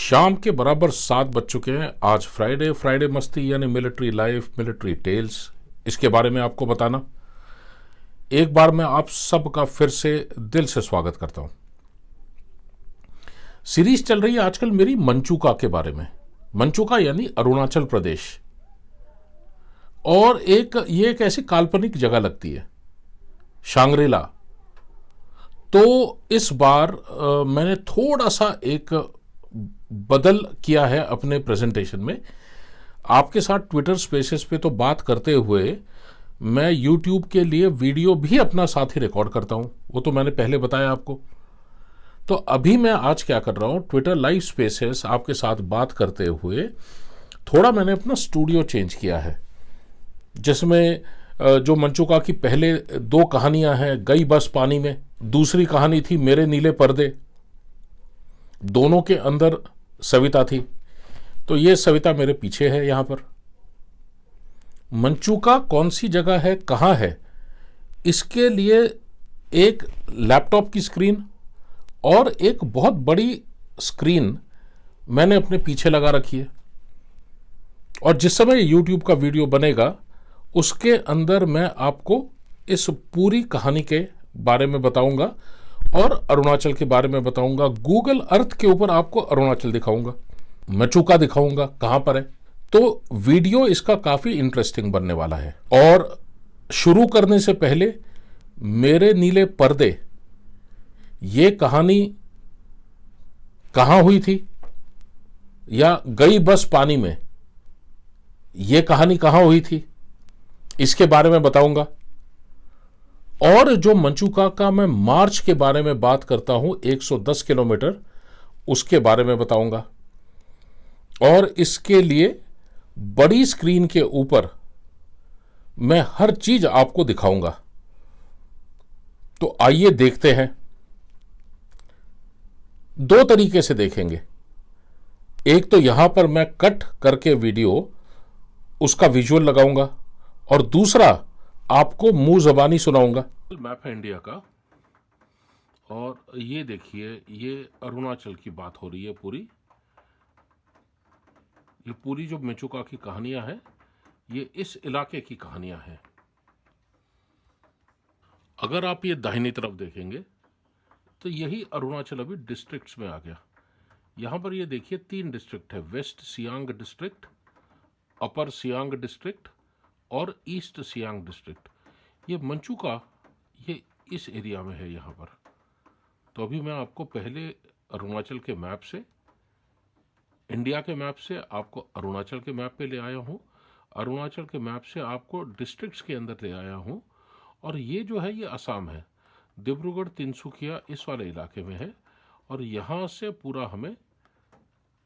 शाम के बराबर 7 बज चुके हैं। आज फ्राइडे मस्ती यानी मिलिट्री लाइफ, मिलिट्री टेल्स, इसके बारे में आपको बताना। एक बार मैं आप सबका फिर से दिल से स्वागत करता हूं। सीरीज चल रही है आजकल मेरी मंचूका के बारे में। मंचूका यानी अरुणाचल प्रदेश। और ये एक ऐसी काल्पनिक जगह लगती है, शांग्रीला। तो इस बार मैंने थोड़ा सा एक बदल किया है अपने प्रेजेंटेशन में। आपके साथ ट्विटर स्पेसेस पे तो बात करते हुए मैं यूट्यूब के लिए वीडियो भी अपना साथ ही रिकॉर्ड करता हूं, वो तो मैंने पहले बताया आपको। तो अभी मैं आज क्या कर रहा हूं, ट्विटर लाइव स्पेसेस आपके साथ बात करते हुए थोड़ा मैंने अपना स्टूडियो चेंज किया है, जिसमें जो मंचूका की पहले 2 कहानियां हैं, गई बस पानी में, दूसरी कहानी थी मेरे नीले पर्दे, दोनों के अंदर सविता थी। तो ये सविता मेरे पीछे है यहां पर। मंचूका कौन सी जगह है, कहां है, इसके लिए एक लैपटॉप की स्क्रीन और एक बहुत बड़ी स्क्रीन मैंने अपने पीछे लगा रखी है। और जिस समय यूट्यूब का वीडियो बनेगा उसके अंदर मैं आपको इस पूरी कहानी के बारे में बताऊंगा और अरुणाचल के बारे में बताऊंगा। गूगल अर्थ के ऊपर आपको अरुणाचल दिखाऊंगा, मंचूका दिखाऊंगा कहां पर है। तो वीडियो इसका काफी इंटरेस्टिंग बनने वाला है। और शुरू करने से पहले मेरे नीले पर्दे, ये कहानी कहां हुई थी, या गई बस पानी में, ये कहानी कहां हुई थी, इसके बारे में बताऊंगा। और जो मंचूका का मैं मार्च के बारे में बात करता हूं, 110 किलोमीटर, उसके बारे में बताऊंगा। और इसके लिए बड़ी स्क्रीन के ऊपर मैं हर चीज आपको दिखाऊंगा। तो आइए देखते हैं। 2 तरीके से देखेंगे। एक तो यहां पर मैं कट करके वीडियो उसका विजुअल लगाऊंगा, और दूसरा आपको मुंह जबानी सुनाऊंगा। मैप है इंडिया का, और ये देखिए, ये अरुणाचल की बात हो रही है पूरी। ये पूरी जो मंचूका की कहानियां हैं, ये इस इलाके की कहानियां हैं। अगर आप ये दाहिनी तरफ देखेंगे तो यही अरुणाचल अभी डिस्ट्रिक्ट्स में आ गया। यहां पर ये देखिए 3 डिस्ट्रिक्ट है, वेस्ट सियांग डिस्ट्रिक्ट, अपर सियांग डिस्ट्रिक्ट और ईस्ट सियांग डिस्ट्रिक्ट। ये मंचूका ये इस एरिया में है यहाँ पर। तो अभी मैं आपको पहले अरुणाचल के मैप से, इंडिया के मैप से आपको अरुणाचल के मैप पे ले आया हूँ, अरुणाचल के मैप से आपको डिस्ट्रिक्ट्स के अंदर ले आया हूँ। और ये जो है ये असम है, डिब्रूगढ़, तिनसुकिया इस वाले इलाके में है। और यहाँ से पूरा हमें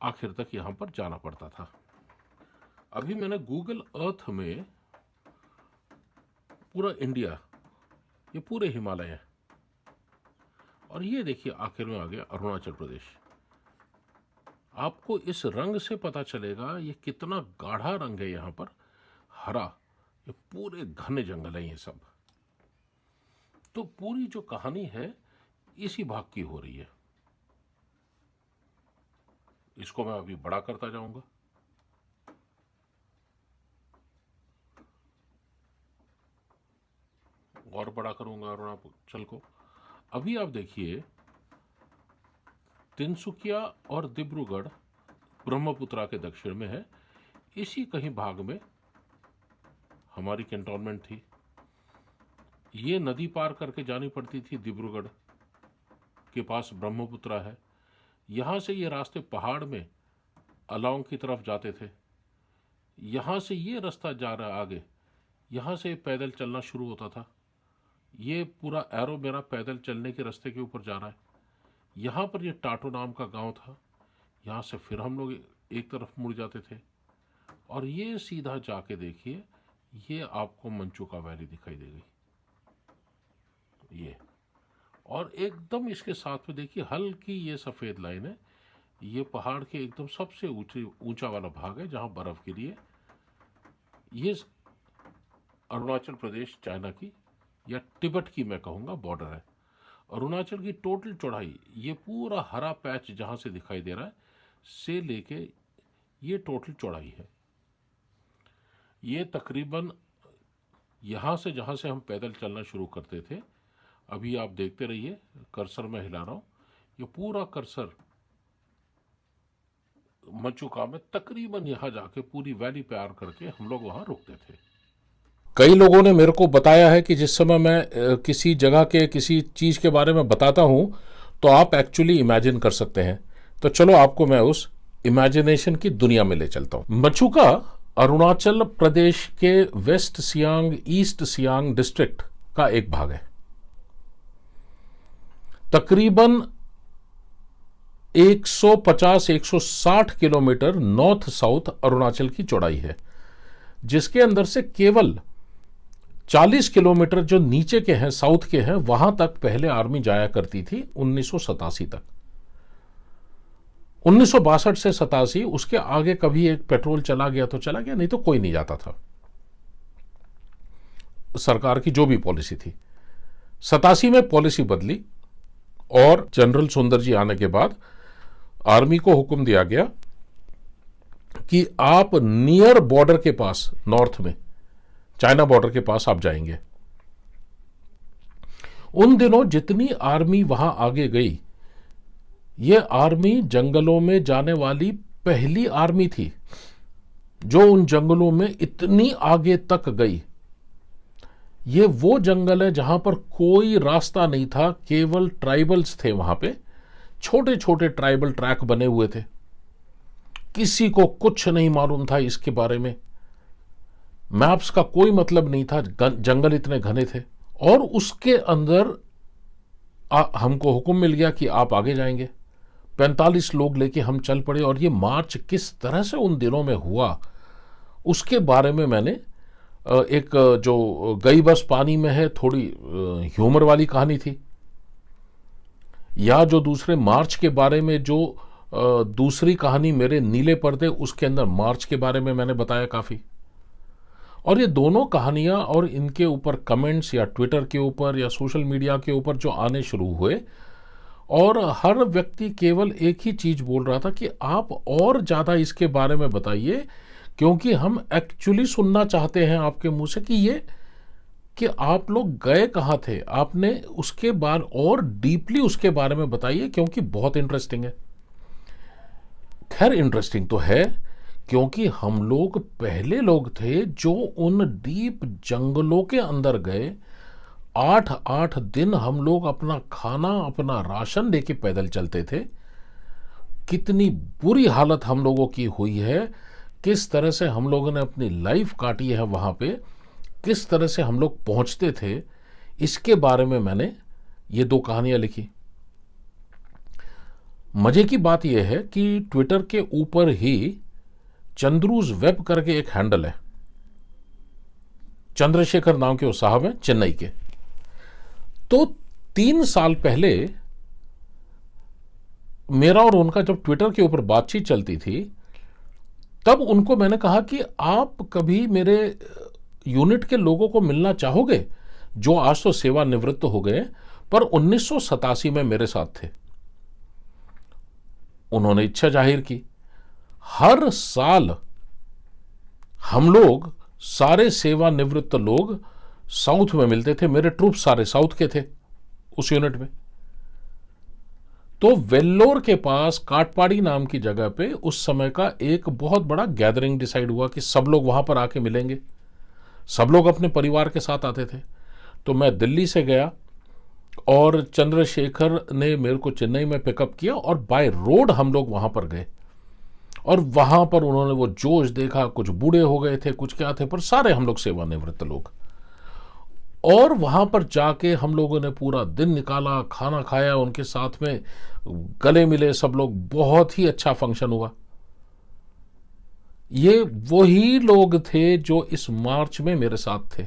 आखिर तक यहाँ पर जाना पड़ता था। अभी मैंने गूगल अर्थ में पूरा इंडिया, ये पूरे हिमालय है, और ये देखिए आखिर में आ गया अरुणाचल प्रदेश। आपको इस रंग से पता चलेगा ये कितना गाढ़ा रंग है, यहां पर हरा, ये पूरे घने जंगल है ये सब। तो पूरी जो कहानी है इसी भाग की हो रही है। इसको मैं अभी बड़ा करता जाऊंगा। और बड़ा करूंगा अरुणाचल को। अभी आप देखिए, तिनसुकिया और डिब्रूगढ़ ब्रह्मपुत्रा के दक्षिण में है। इसी कहीं भाग में हमारी कैंटोनमेंट थी। ये नदी पार करके जानी पड़ती थी, डिब्रूगढ़ के पास ब्रह्मपुत्रा है। यहाँ से ये रास्ते पहाड़ में अलांग की तरफ जाते थे। यहाँ से ये रास्ता जा रहा आगे, यहाँ से पैदल चलना शुरू होता था। ये पूरा एरो मेरा पैदल चलने के रास्ते के ऊपर जा रहा है। यहाँ पर ये टाटो नाम का गांव था। यहाँ से फिर हम लोग एक तरफ मुड़ जाते थे, और ये सीधा जाके देखिए, ये आपको मंचूका वैली दिखाई देगी ये। और एकदम इसके साथ में देखिए हल्की ये सफ़ेद लाइन है, ये पहाड़ के एकदम सबसे ऊंचा वाला भाग है जहाँ बर्फ़ गिरी है। ये अरुणाचल प्रदेश चाइना की या तिब्बत की मैं कहूँगा बॉर्डर है। अरुणाचल की टोटल चौड़ाई, ये पूरा हरा पैच जहाँ से दिखाई दे रहा है, से लेके ये टोटल चौड़ाई है। ये तकरीबन यहाँ से जहाँ से हम पैदल चलना शुरू करते थे, अभी आप देखते रहिए, कर्सर में हिला रहा हूँ, ये पूरा कर्सर मचुका में तकरीबन यहाँ जाके पूरी वैली पार करके हम लोग वहाँ रुकते थे। कई लोगों ने मेरे को बताया है कि जिस समय मैं किसी जगह के किसी चीज़ के बारे में बताता हूँ तो आप एक्चुअली इमेजिन कर सकते हैं। तो चलो आपको मैं उस इमेजिनेशन की दुनिया में ले चलता हूँ। मचुका अरुणाचल प्रदेश के west Siang east Siang district का एक भाग है। तकरीबन 150-160 किलोमीटर नॉर्थ साउथ अरुणाचल की चौड़ाई है, जिसके अंदर से केवल 40 किलोमीटर जो नीचे के हैं, साउथ के हैं, वहां तक पहले आर्मी जाया करती थी 1987 तक। 1962 से 87, उसके आगे कभी एक पेट्रोल चला गया तो चला गया, नहीं तो कोई नहीं जाता था, सरकार की जो भी पॉलिसी थी। 87 में पॉलिसी बदली और जनरल सुंदर जी आने के बाद आर्मी को हुक्म दिया गया कि आप नियर बॉर्डर के पास, नॉर्थ में चाइना बॉर्डर के पास आप जाएंगे। उन दिनों जितनी आर्मी वहां आगे गई, यह आर्मी जंगलों में जाने वाली पहली आर्मी थी जो उन जंगलों में इतनी आगे तक गई। ये वो जंगल है जहां पर कोई रास्ता नहीं था, केवल ट्राइबल्स थे वहां पे, छोटे छोटे ट्राइबल ट्रैक बने हुए थे, किसी को कुछ नहीं मालूम था इसके बारे में, मैप्स का कोई मतलब नहीं था, जंगल इतने घने थे। और उसके अंदर हमको हुक्म मिल गया कि आप आगे जाएंगे। 45 लोग लेके हम चल पड़े और ये मार्च किस तरह से उन दिनों में हुआ उसके बारे में मैंने एक जो गई बस पानी में है, थोड़ी ह्यूमर वाली कहानी थी, या जो दूसरे मार्च के बारे में जो दूसरी कहानी मेरे नीले पर्दे, उसके अंदर मार्च के बारे में मैंने बताया काफ़ी। और ये दोनों कहानियां और इनके ऊपर कमेंट्स या ट्विटर के ऊपर या सोशल मीडिया के ऊपर जो आने शुरू हुए, और हर व्यक्ति केवल एक ही चीज़ बोल रहा था कि आप और ज़्यादा इसके बारे में बताइए, क्योंकि हम एक्चुअली सुनना चाहते हैं आपके मुंह से कि आप लोग गए कहाँ थे, आपने उसके बाद और डीपली उसके बारे में बताइए, क्योंकि बहुत इंटरेस्टिंग है। खैर इंटरेस्टिंग तो है, क्योंकि हम लोग पहले लोग थे जो उन डीप जंगलों के अंदर गए। 8-8 दिन हम लोग अपना खाना, अपना राशन लेके पैदल चलते थे। कितनी बुरी हालत हम लोगों की हुई है, किस तरह से हम लोगों ने अपनी लाइफ काटी है वहाँ पे, किस तरह से हम लोग पहुँचते थे, इसके बारे में मैंने ये 2 कहानियाँ लिखी। मजे की बात यह है कि ट्विटर के ऊपर ही चंद्रूज वेब करके एक हैंडल है, चंद्रशेखर नाम के वो साहब हैं चेन्नई के। तो 3 साल पहले मेरा और उनका जब ट्विटर के ऊपर बातचीत चलती थी, तब उनको मैंने कहा कि आप कभी मेरे यूनिट के लोगों को मिलना चाहोगे जो आज तो सेवानिवृत्त हो गए पर 1987 में मेरे साथ थे। उन्होंने इच्छा जाहिर की। हर साल हम लोग सारे सेवानिवृत्त लोग साउथ में मिलते थे, मेरे ट्रूप सारे साउथ के थे उस यूनिट में। तो वेल्लोर के पास काटपाड़ी नाम की जगह पे उस समय का एक बहुत बड़ा गैदरिंग डिसाइड हुआ कि सब लोग वहां पर आके मिलेंगे। सब लोग अपने परिवार के साथ आते थे। तो मैं दिल्ली से गया और चंद्रशेखर ने मेरे को चेन्नई में पिकअप किया और बाय रोड हम लोग वहां पर गए। और वहां पर उन्होंने वो जोश देखा, कुछ बूढ़े हो गए थे, कुछ क्या थे, पर सारे हम लोग सेवानिवृत्त लोग। और वहां पर जाके हम लोगों ने पूरा दिन निकाला, खाना खाया, उनके साथ में गले मिले सब लोग। बहुत ही अच्छा फंक्शन हुआ। ये वही लोग थे जो इस मार्च में मेरे साथ थे।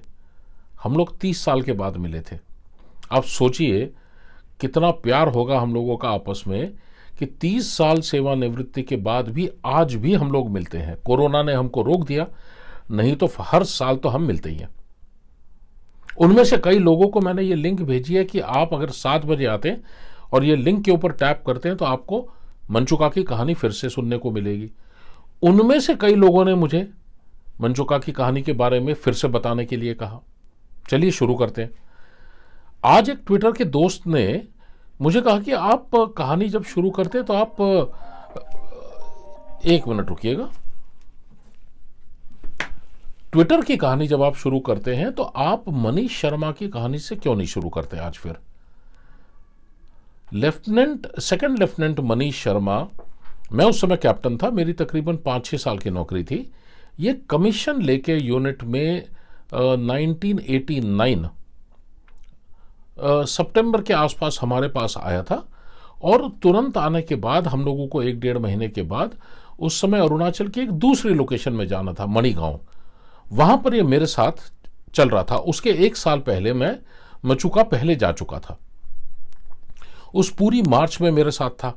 हम लोग 30 साल के बाद मिले थे। आप सोचिए कितना प्यार होगा हम लोगों का आपस में कि 30 साल सेवानिवृत्ति के बाद भी आज भी हम लोग मिलते हैं। कोरोना ने हमको रोक दिया, नहीं तो हर साल तो हम मिलते ही हैं। उनमें से कई लोगों को मैंने ये लिंक भेजी है कि आप अगर 7 बजे आते हैं और ये लिंक के ऊपर टैप करते हैं तो आपको मंचुका की कहानी फिर से सुनने को मिलेगी। उनमें से कई लोगों ने मुझे मंचुका की कहानी के बारे में फिर से बताने के लिए कहा। चलिए शुरू करते हैं। आज एक ट्विटर के दोस्त ने मुझे कहा कि आप कहानी जब शुरू करते हैं तो आप, एक मिनट रुकिएगा, ट्विटर की कहानी जब आप शुरू करते हैं तो आप मनीष शर्मा की कहानी से क्यों नहीं शुरू करते आज फिर? सेकंड लेफ्टिनेंट मनीष शर्मा, मैं उस समय कैप्टन था, मेरी तकरीबन 5-6 साल की नौकरी थी। ये कमीशन लेके यूनिट में 1989 सितंबर के आसपास हमारे पास आया था और तुरंत आने के बाद हम लोगों को 1-1.5 महीने के बाद उस समय अरुणाचल की एक दूसरी लोकेशन में जाना था, मणिगांव। वहां पर ये मेरे साथ चल रहा था। उसके 1 साल पहले मैं मचुका पहले जा चुका था, उस पूरी मार्च में मेरे साथ था।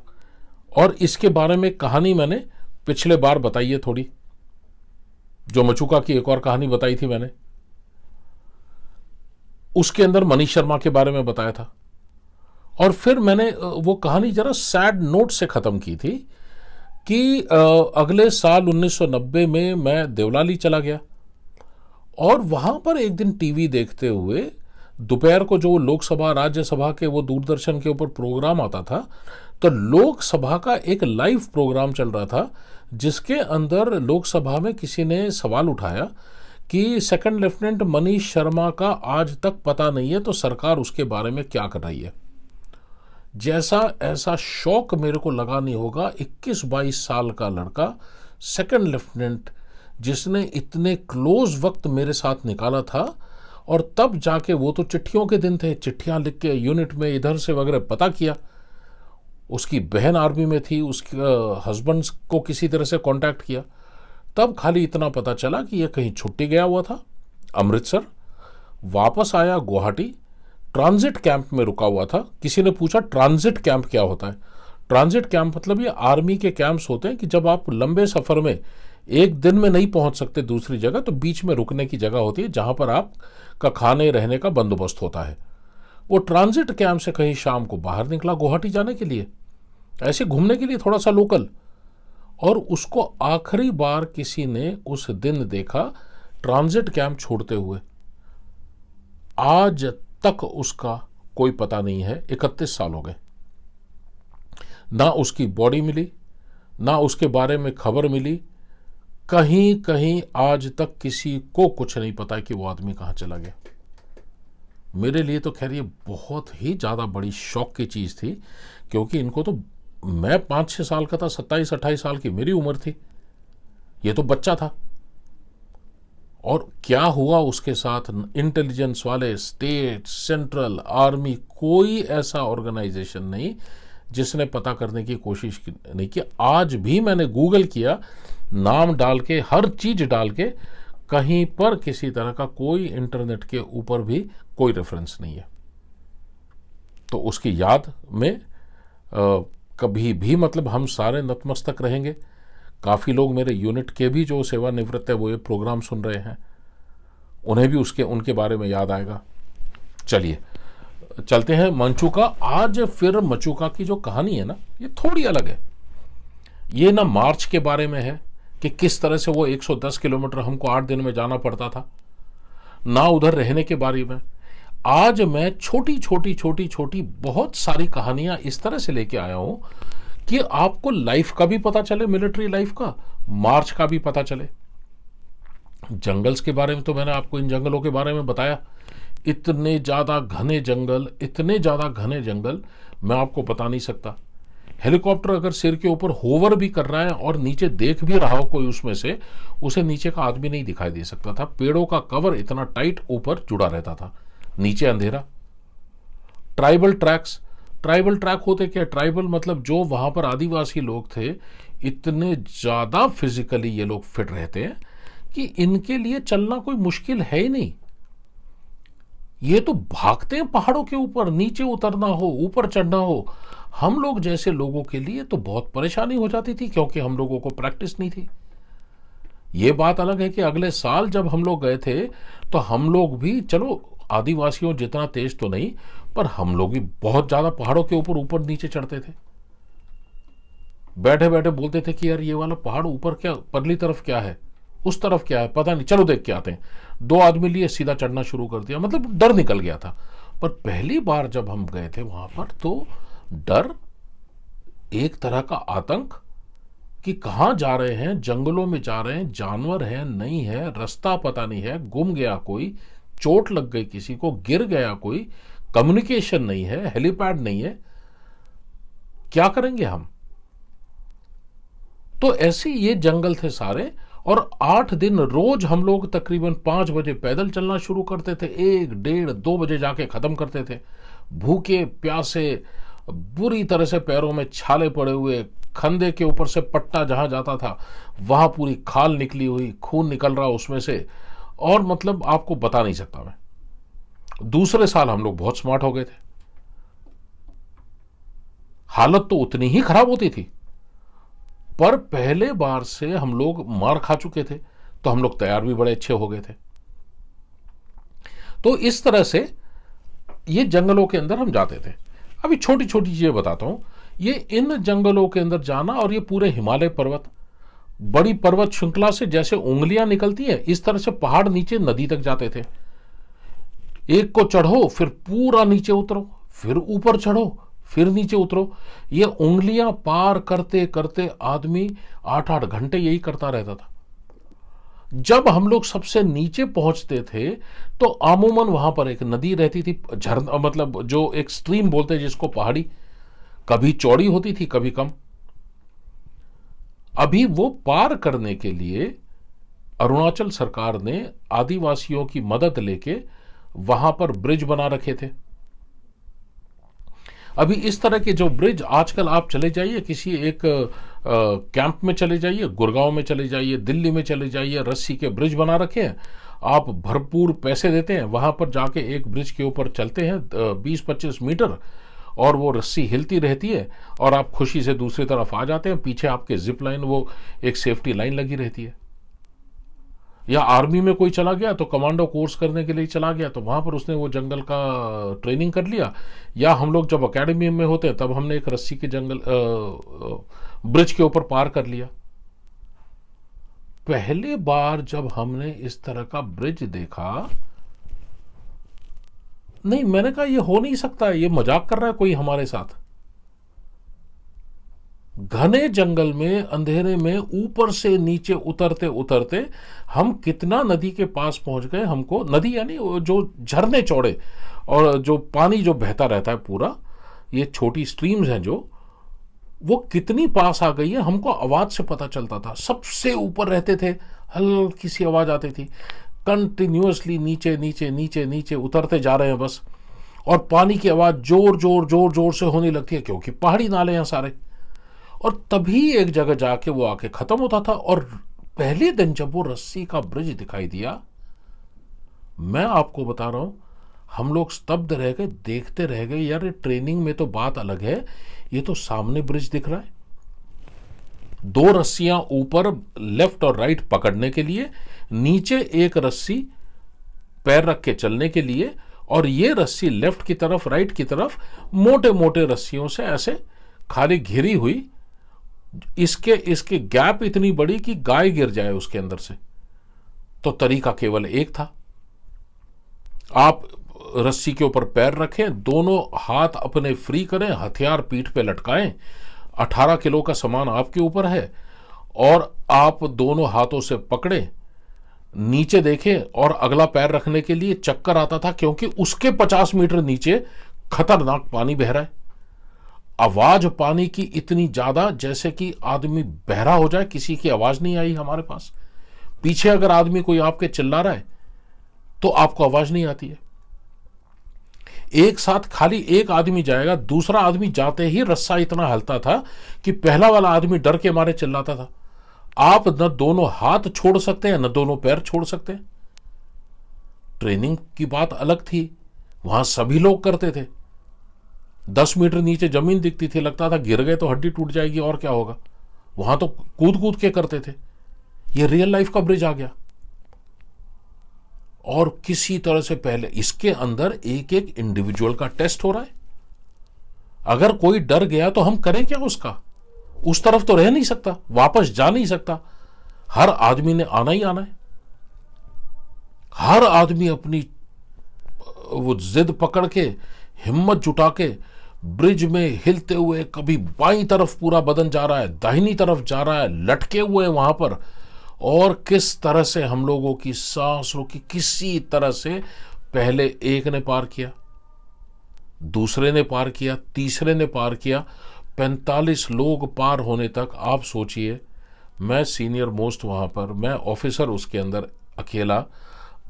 और इसके बारे में कहानी मैंने पिछले बार बताई है थोड़ी, जो मचुका की एक और कहानी बताई थी मैंने, उसके अंदर मनीष शर्मा के बारे में बताया था। और फिर मैंने वो कहानी जरा सैड नोट से खत्म की थी कि अगले साल 1990 में मैं देवलाली चला गया और वहां पर एक दिन टीवी देखते हुए दोपहर को जो लोकसभा राज्यसभा के वो दूरदर्शन के ऊपर प्रोग्राम आता था, तो लोकसभा का एक लाइव प्रोग्राम चल रहा था जिसके अंदर लोकसभा में किसी ने सवाल उठाया कि सेकंड लेफ्टिनेंट मनीष शर्मा का आज तक पता नहीं है, तो सरकार उसके बारे में क्या कर रही है। जैसा ऐसा शौक मेरे को लगा नहीं होगा। 21-22 साल का लड़का, सेकंड लेफ्टिनेंट, जिसने इतने क्लोज वक्त मेरे साथ निकाला था। और तब जाके, वो तो चिट्ठियों के दिन थे, चिट्ठियां लिख के यूनिट में इधर से वगैरह पता किया। उसकी बहन आर्मी में थी, उसके हस्बैंड को किसी तरह से कांटेक्ट किया। तब खाली इतना पता चला कि यह कहीं छुट्टी गया हुआ था अमृतसर, वापस आया गुवाहाटी, ट्रांजिट कैंप में रुका हुआ था। किसी ने पूछा ट्रांजिट कैंप क्या होता है? ट्रांजिट कैंप मतलब ये आर्मी के कैंप्स होते हैं कि जब आप लंबे सफर में एक दिन में नहीं पहुंच सकते दूसरी जगह, तो बीच में रुकने की जगह होती है जहां पर आपका खाने रहने का बंदोबस्त होता है। वो ट्रांजिट कैंप से कहीं शाम को बाहर निकला गुवाहाटी जाने के लिए, ऐसे घूमने के लिए थोड़ा सा लोकल। और उसको आखिरी बार किसी ने उस दिन देखा ट्रांजिट कैंप छोड़ते हुए। आज तक उसका कोई पता नहीं है। 31 साल हो गए, ना उसकी बॉडी मिली, ना उसके बारे में खबर मिली। कहीं कहीं आज तक किसी को कुछ नहीं पता कि वो आदमी कहां चला गया। मेरे लिए तो खैर ये बहुत ही ज़्यादा बड़ी शौक की चीज़ थी, क्योंकि इनको तो, मैं 5-6 साल का था, 27-28 साल की मेरी उम्र थी, ये तो बच्चा था। और क्या हुआ उसके साथ, इंटेलिजेंस वाले, स्टेट, सेंट्रल, आर्मी, कोई ऐसा ऑर्गेनाइजेशन नहीं जिसने पता करने की कोशिश नहीं की। आज भी मैंने गूगल किया, नाम डाल के, हर चीज डाल के, कहीं पर किसी तरह का कोई इंटरनेट के ऊपर भी कोई रेफरेंस नहीं है। तो उसकी याद में कभी भी, मतलब हम सारे नतमस्तक रहेंगे। काफ़ी लोग मेरे यूनिट के भी जो सेवानिवृत्त है वो ये प्रोग्राम सुन रहे हैं, उन्हें भी उनके बारे में याद आएगा। चलिए चलते हैं मंचुका। आज फिर मचुका की जो कहानी है ना, ये थोड़ी अलग है। ये ना मार्च के बारे में है कि किस तरह से वो 110 किलोमीटर हमको 8 दिन में जाना पड़ता था, ना उधर रहने के बारे में। आज मैं छोटी छोटी बहुत सारी कहानियां इस तरह से लेके आया हूं कि आपको लाइफ का भी पता चले, मिलिट्री लाइफ का, मार्च का भी पता चले। जंगल्स के बारे में तो मैंने आपको इन जंगलों के बारे में बताया। इतने ज़्यादा घने जंगल मैं आपको बता नहीं सकता। हेलीकॉप्टर अगर सिर के ऊपर होवर भी कर रहा है और नीचे देख भी रहा हो कोई उसमें से, उसे नीचे का आदमी नहीं दिखाई दे सकता था। पेड़ों का कवर इतना टाइट ऊपर जुड़ा रहता था, नीचे अंधेरा। ट्राइबल ट्रैक होते क्या? ट्राइबल मतलब जो वहां पर आदिवासी लोग थे, इतने ज्यादा फिजिकली ये लोग फिट रहते हैं कि इनके लिए चलना कोई मुश्किल है ही नहीं। ये तो भागते हैं पहाड़ों के ऊपर, नीचे उतरना हो, ऊपर चढ़ना हो। हम लोग जैसे लोगों के लिए तो बहुत परेशानी हो जाती थी, क्योंकि हम लोगों को प्रैक्टिस नहीं थी। ये बात अलग है कि अगले साल जब हम लोग गए थे तो हम लोग भी, चलो आदिवासियों जितना तेज तो नहीं, पर हम लोग भी बहुत ज्यादा पहाड़ों के ऊपर नीचे चढ़ते थे। बैठे बैठे बोलते थे कि यार ये वाला पहाड़ ऊपर क्या, परली तरफ क्या है, उस तरफ क्या है, पता नहीं, चलो देख के आते हैं। 2 आदमी लिए, सीधा चढ़ना शुरू कर दिया। मतलब डर निकल गया था। पर पहली बार जब हम गए थे वहां पर, तो डर, एक तरह का आतंक कि कहाँ जा रहे हैं, जंगलों में जा रहे हैं, जानवर है नहीं है, रास्ता पता नहीं है, गुम गया कोई, चोट लग गई किसी को, गिर गया कोई, कम्युनिकेशन नहीं है, हेलीपैड नहीं है, क्या करेंगे हम। तो ऐसे ये जंगल थे सारे। और 8 दिन रोज हम लोग तकरीबन 5 बजे पैदल चलना शुरू करते थे, 1, 1:30, 2 बजे जाके खत्म करते थे, भूखे प्यासे, बुरी तरह से पैरों में छाले पड़े हुए, खंदे के ऊपर से पट्टा जहां जाता था वहां पूरी खाल निकली हुई, खून निकल रहा उसमें से। और मतलब आपको बता नहीं सकता मैं। दूसरे साल हम लोग बहुत स्मार्ट हो गए थे। हालत तो उतनी ही खराब होती थी, पर पहले बार से हम लोग मार खा चुके थे, तो हम लोग तैयार भी बड़े अच्छे हो गए थे। तो इस तरह से ये जंगलों के अंदर हम जाते थे। अभी छोटी छोटी चीजें बताता हूं। ये इन जंगलों के अंदर जाना, और ये पूरे हिमालय पर्वत, बड़ी पर्वत श्रृंखला से जैसे उंगलियां निकलती हैं, इस तरह से पहाड़ नीचे नदी तक जाते थे। एक को चढ़ो, फिर पूरा नीचे उतरो, फिर ऊपर चढ़ो, फिर नीचे उतरो। ये उंगलियां पार करते करते आदमी 8-8 घंटे यही करता रहता था। जब हम लोग सबसे नीचे पहुंचते थे, तो अमूमन वहां पर एक नदी रहती थी, झरना, मतलब जो एक स्ट्रीम बोलते हैं जिसको, पहाड़ी, कभी चौड़ी होती थी कभी कम। अभी वो पार करने के लिए अरुणाचल सरकार ने आदिवासियों की मदद लेके वहां पर ब्रिज बना रखे थे। अभी इस तरह के जो ब्रिज, आजकल आप चले जाइए किसी एक कैंप में चले जाइए, गुड़गांव में चले जाइए, दिल्ली में चले जाइए, रस्सी के ब्रिज बना रखे हैं। आप भरपूर पैसे देते हैं, वहां पर जाके एक ब्रिज के ऊपर चलते हैं 20-25 मीटर, और वो रस्सी हिलती रहती है, और आप खुशी से दूसरी तरफ आ जाते हैं। पीछे आपके जिप लाइन, वो एक सेफ्टी लाइन लगी रहती है। या आर्मी में कोई चला गया तो कमांडो कोर्स करने के लिए चला गया, तो वहां पर उसने वो जंगल का ट्रेनिंग कर लिया। या हम लोग जब एकेडमी में होते तब हमने एक रस्सी के जंगल ब्रिज के ऊपर पार कर लिया। पहले बार जब हमने इस तरह का ब्रिज देखा, नहीं, मैंने कहा ये हो नहीं सकता है, ये मजाक कर रहा है कोई हमारे साथ। घने जंगल में, अंधेरे में, ऊपर से नीचे उतरते उतरते हम कितना नदी के पास पहुंच गए। हमको नदी, यानी जो झरने चौड़े, और जो पानी जो बहता रहता है पूरा, ये छोटी स्ट्रीम्स हैं जो, वो कितनी पास आ गई है हमको आवाज से पता चलता था। सबसे ऊपर रहते थे, हल्की सी आवाज आती थी, कंटिन्यूअसली नीचे नीचे नीचे नीचे उतरते जा रहे हैं बस। और पानी की आवाज जोर जोर जोर जोर से होने लगती है, क्योंकि पहाड़ी नाले हैं सारे। और तभी एक जगह जाके वो आके खत्म होता था। और पहले दिन जब वो रस्सी का ब्रिज दिखाई दिया, मैं आपको बता रहा हूं, हम लोग स्तब्ध रह गए, देखते रह गए। यार, ट्रेनिंग में तो बात अलग है, ये तो सामने ब्रिज दिख रहा है। 2 रस्सियां ऊपर लेफ्ट और राइट पकड़ने के लिए, नीचे एक रस्सी पैर रख के चलने के लिए, और ये रस्सी लेफ्ट की तरफ, राइट की तरफ मोटे मोटे रस्सियों से ऐसे खाली घिरी हुई। इसके गैप इतनी बड़ी कि गाय गिर जाए उसके अंदर से। तो तरीका केवल एक था, आप रस्सी के ऊपर पैर रखें, दोनों हाथ अपने फ्री करें, हथियार पीठ पे लटकाएं, 18 किलो का सामान आपके ऊपर है, और आप दोनों हाथों से पकड़े, नीचे देखें, और अगला पैर रखने के लिए चक्कर आता था, क्योंकि उसके 50 मीटर नीचे खतरनाक पानी बह रहा है। आवाज पानी की इतनी ज्यादा जैसे कि आदमी बहरा हो जाए, किसी की आवाज नहीं आई हमारे पास। पीछे अगर आदमी कोई आपके चिल्ला रहा है तो आपको आवाज नहीं आती है। एक साथ खाली एक आदमी जाएगा, दूसरा आदमी जाते ही रस्सा इतना हिलता था कि पहला वाला आदमी डर के मारे चिल्लाता था। आप न दोनों हाथ छोड़ सकते हैं, न दोनों पैर छोड़ सकते हैं। ट्रेनिंग की बात अलग थी, वहां सभी लोग करते थे। 10 मीटर नीचे जमीन दिखती थी, लगता था गिर गए तो हड्डी टूट जाएगी और क्या होगा। वहां तो कूद कूद के करते थे। ये रियल लाइफ का ब्रिज आ गया। और किसी तरह से पहले इसके अंदर एक एक इंडिविजुअल का टेस्ट हो रहा है। अगर कोई डर गया तो हम करें क्या उसका? उस तरफ तो रह नहीं सकता, वापस जा नहीं सकता, हर आदमी ने आना ही आना है। हर आदमी अपनी वो जिद पकड़ के, हिम्मत जुटा के ब्रिज में हिलते हुए, कभी बाईं तरफ पूरा बदन जा रहा है, दाहिनी तरफ जा रहा है, लटके हुए वहां पर। और किस तरह से हम लोगों की सांस रोकी, किसी तरह से पहले एक ने पार किया, दूसरे ने पार किया, तीसरे ने पार किया, 45 लोग पार होने तक। आप सोचिए, मैं सीनियर मोस्ट वहां पर, मैं ऑफिसर उसके अंदर अकेला।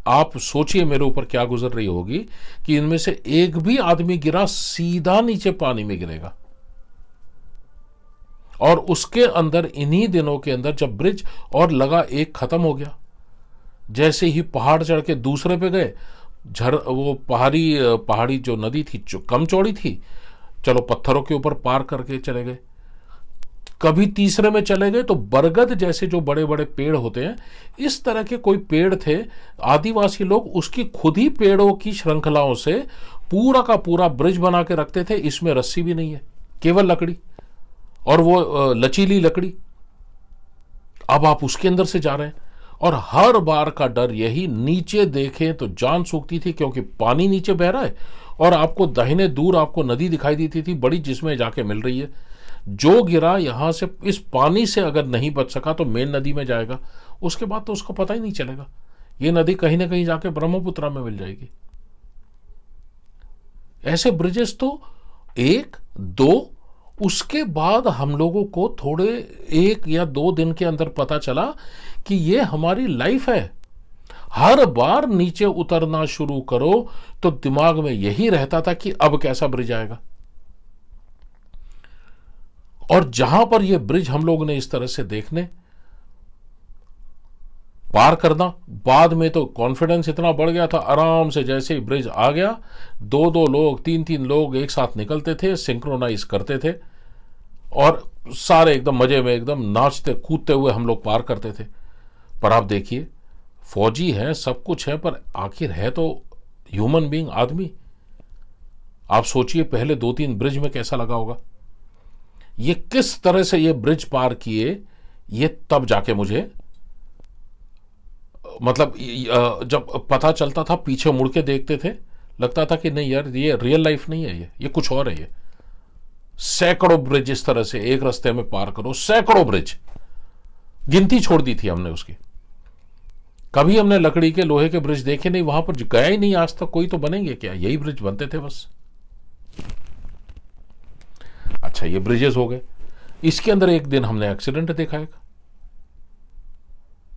आप सोचिए मेरे ऊपर क्या गुजर रही होगी कि इनमें से एक भी आदमी गिरा, सीधा नीचे पानी में गिरेगा। और उसके अंदर इन्हीं दिनों के अंदर जब ब्रिज और लगा एक खत्म हो गया, जैसे ही पहाड़ चढ़ के दूसरे पे गए, वो पहाड़ी जो नदी थी जो कम चौड़ी थी, चलो पत्थरों के ऊपर पार करके चले गए। कभी तीसरे में चले गए तो बरगद जैसे जो बड़े बड़े पेड़ होते हैं, इस तरह के कोई पेड़ थे, आदिवासी लोग उसकी खुद ही पेड़ों की श्रृंखलाओं से पूरा का पूरा ब्रिज बना के रखते थे। इसमें रस्सी भी नहीं है, केवल लकड़ी, और वो लचीली लकड़ी। अब आप उसके अंदर से जा रहे हैं, और हर बार का डर यही, नीचे देखें तो जान सूखती थी, क्योंकि पानी नीचे बह रहा है और आपको दाहिने दूर आपको नदी दिखाई देती थी बड़ी, जिसमें जाके मिल रही है। जो गिरा यहां से, इस पानी से अगर नहीं बच सका तो मेन नदी में जाएगा, उसके बाद तो उसको पता ही नहीं चलेगा। ये नदी कहीं ना कहीं जाके ब्रह्मपुत्र में मिल जाएगी। ऐसे ब्रिजेस तो एक दो, उसके बाद हम लोगों को थोड़े 1 या 2 दिन के अंदर पता चला कि ये हमारी लाइफ है। हर बार नीचे उतरना शुरू करो तो दिमाग में यही रहता था कि अब कैसा ब्रिज आएगा। और जहां पर यह ब्रिज हम लोगों ने इस तरह से देखने पार करना, बाद में तो कॉन्फिडेंस इतना बढ़ गया था, आराम से जैसे ही ब्रिज आ गया, 2-2 लोग, 3-3 लोग एक साथ निकलते थे, सिंक्रोनाइज करते थे, और सारे एकदम मजे में, एकदम नाचते कूदते हुए हम लोग पार करते थे। पर आप देखिए, फौजी है, सब कुछ है, पर आखिर है तो ह्यूमन बीइंग, आदमी। आप सोचिए पहले 2-3 ब्रिज में कैसा लगा होगा। ये किस तरह से ये ब्रिज पार किए, ये तब जाके मुझे, मतलब जब पता चलता था, पीछे मुड़ के देखते थे, लगता था कि नहीं यार, ये रियल लाइफ नहीं है, ये कुछ और है। ये सैकड़ों ब्रिज इस तरह से एक रास्ते में पार करो, सैकड़ों ब्रिज, गिनती छोड़ दी थी हमने उसकी। कभी हमने लकड़ी के, लोहे के ब्रिज देखे नहीं, वहां पर गया ही नहीं आज तक कोई, तो बनेंगे क्या, यही ब्रिज बनते थे बस। अच्छा, ये ब्रिजेस हो गए। इसके अंदर एक दिन हमने एक्सीडेंट देखा, एक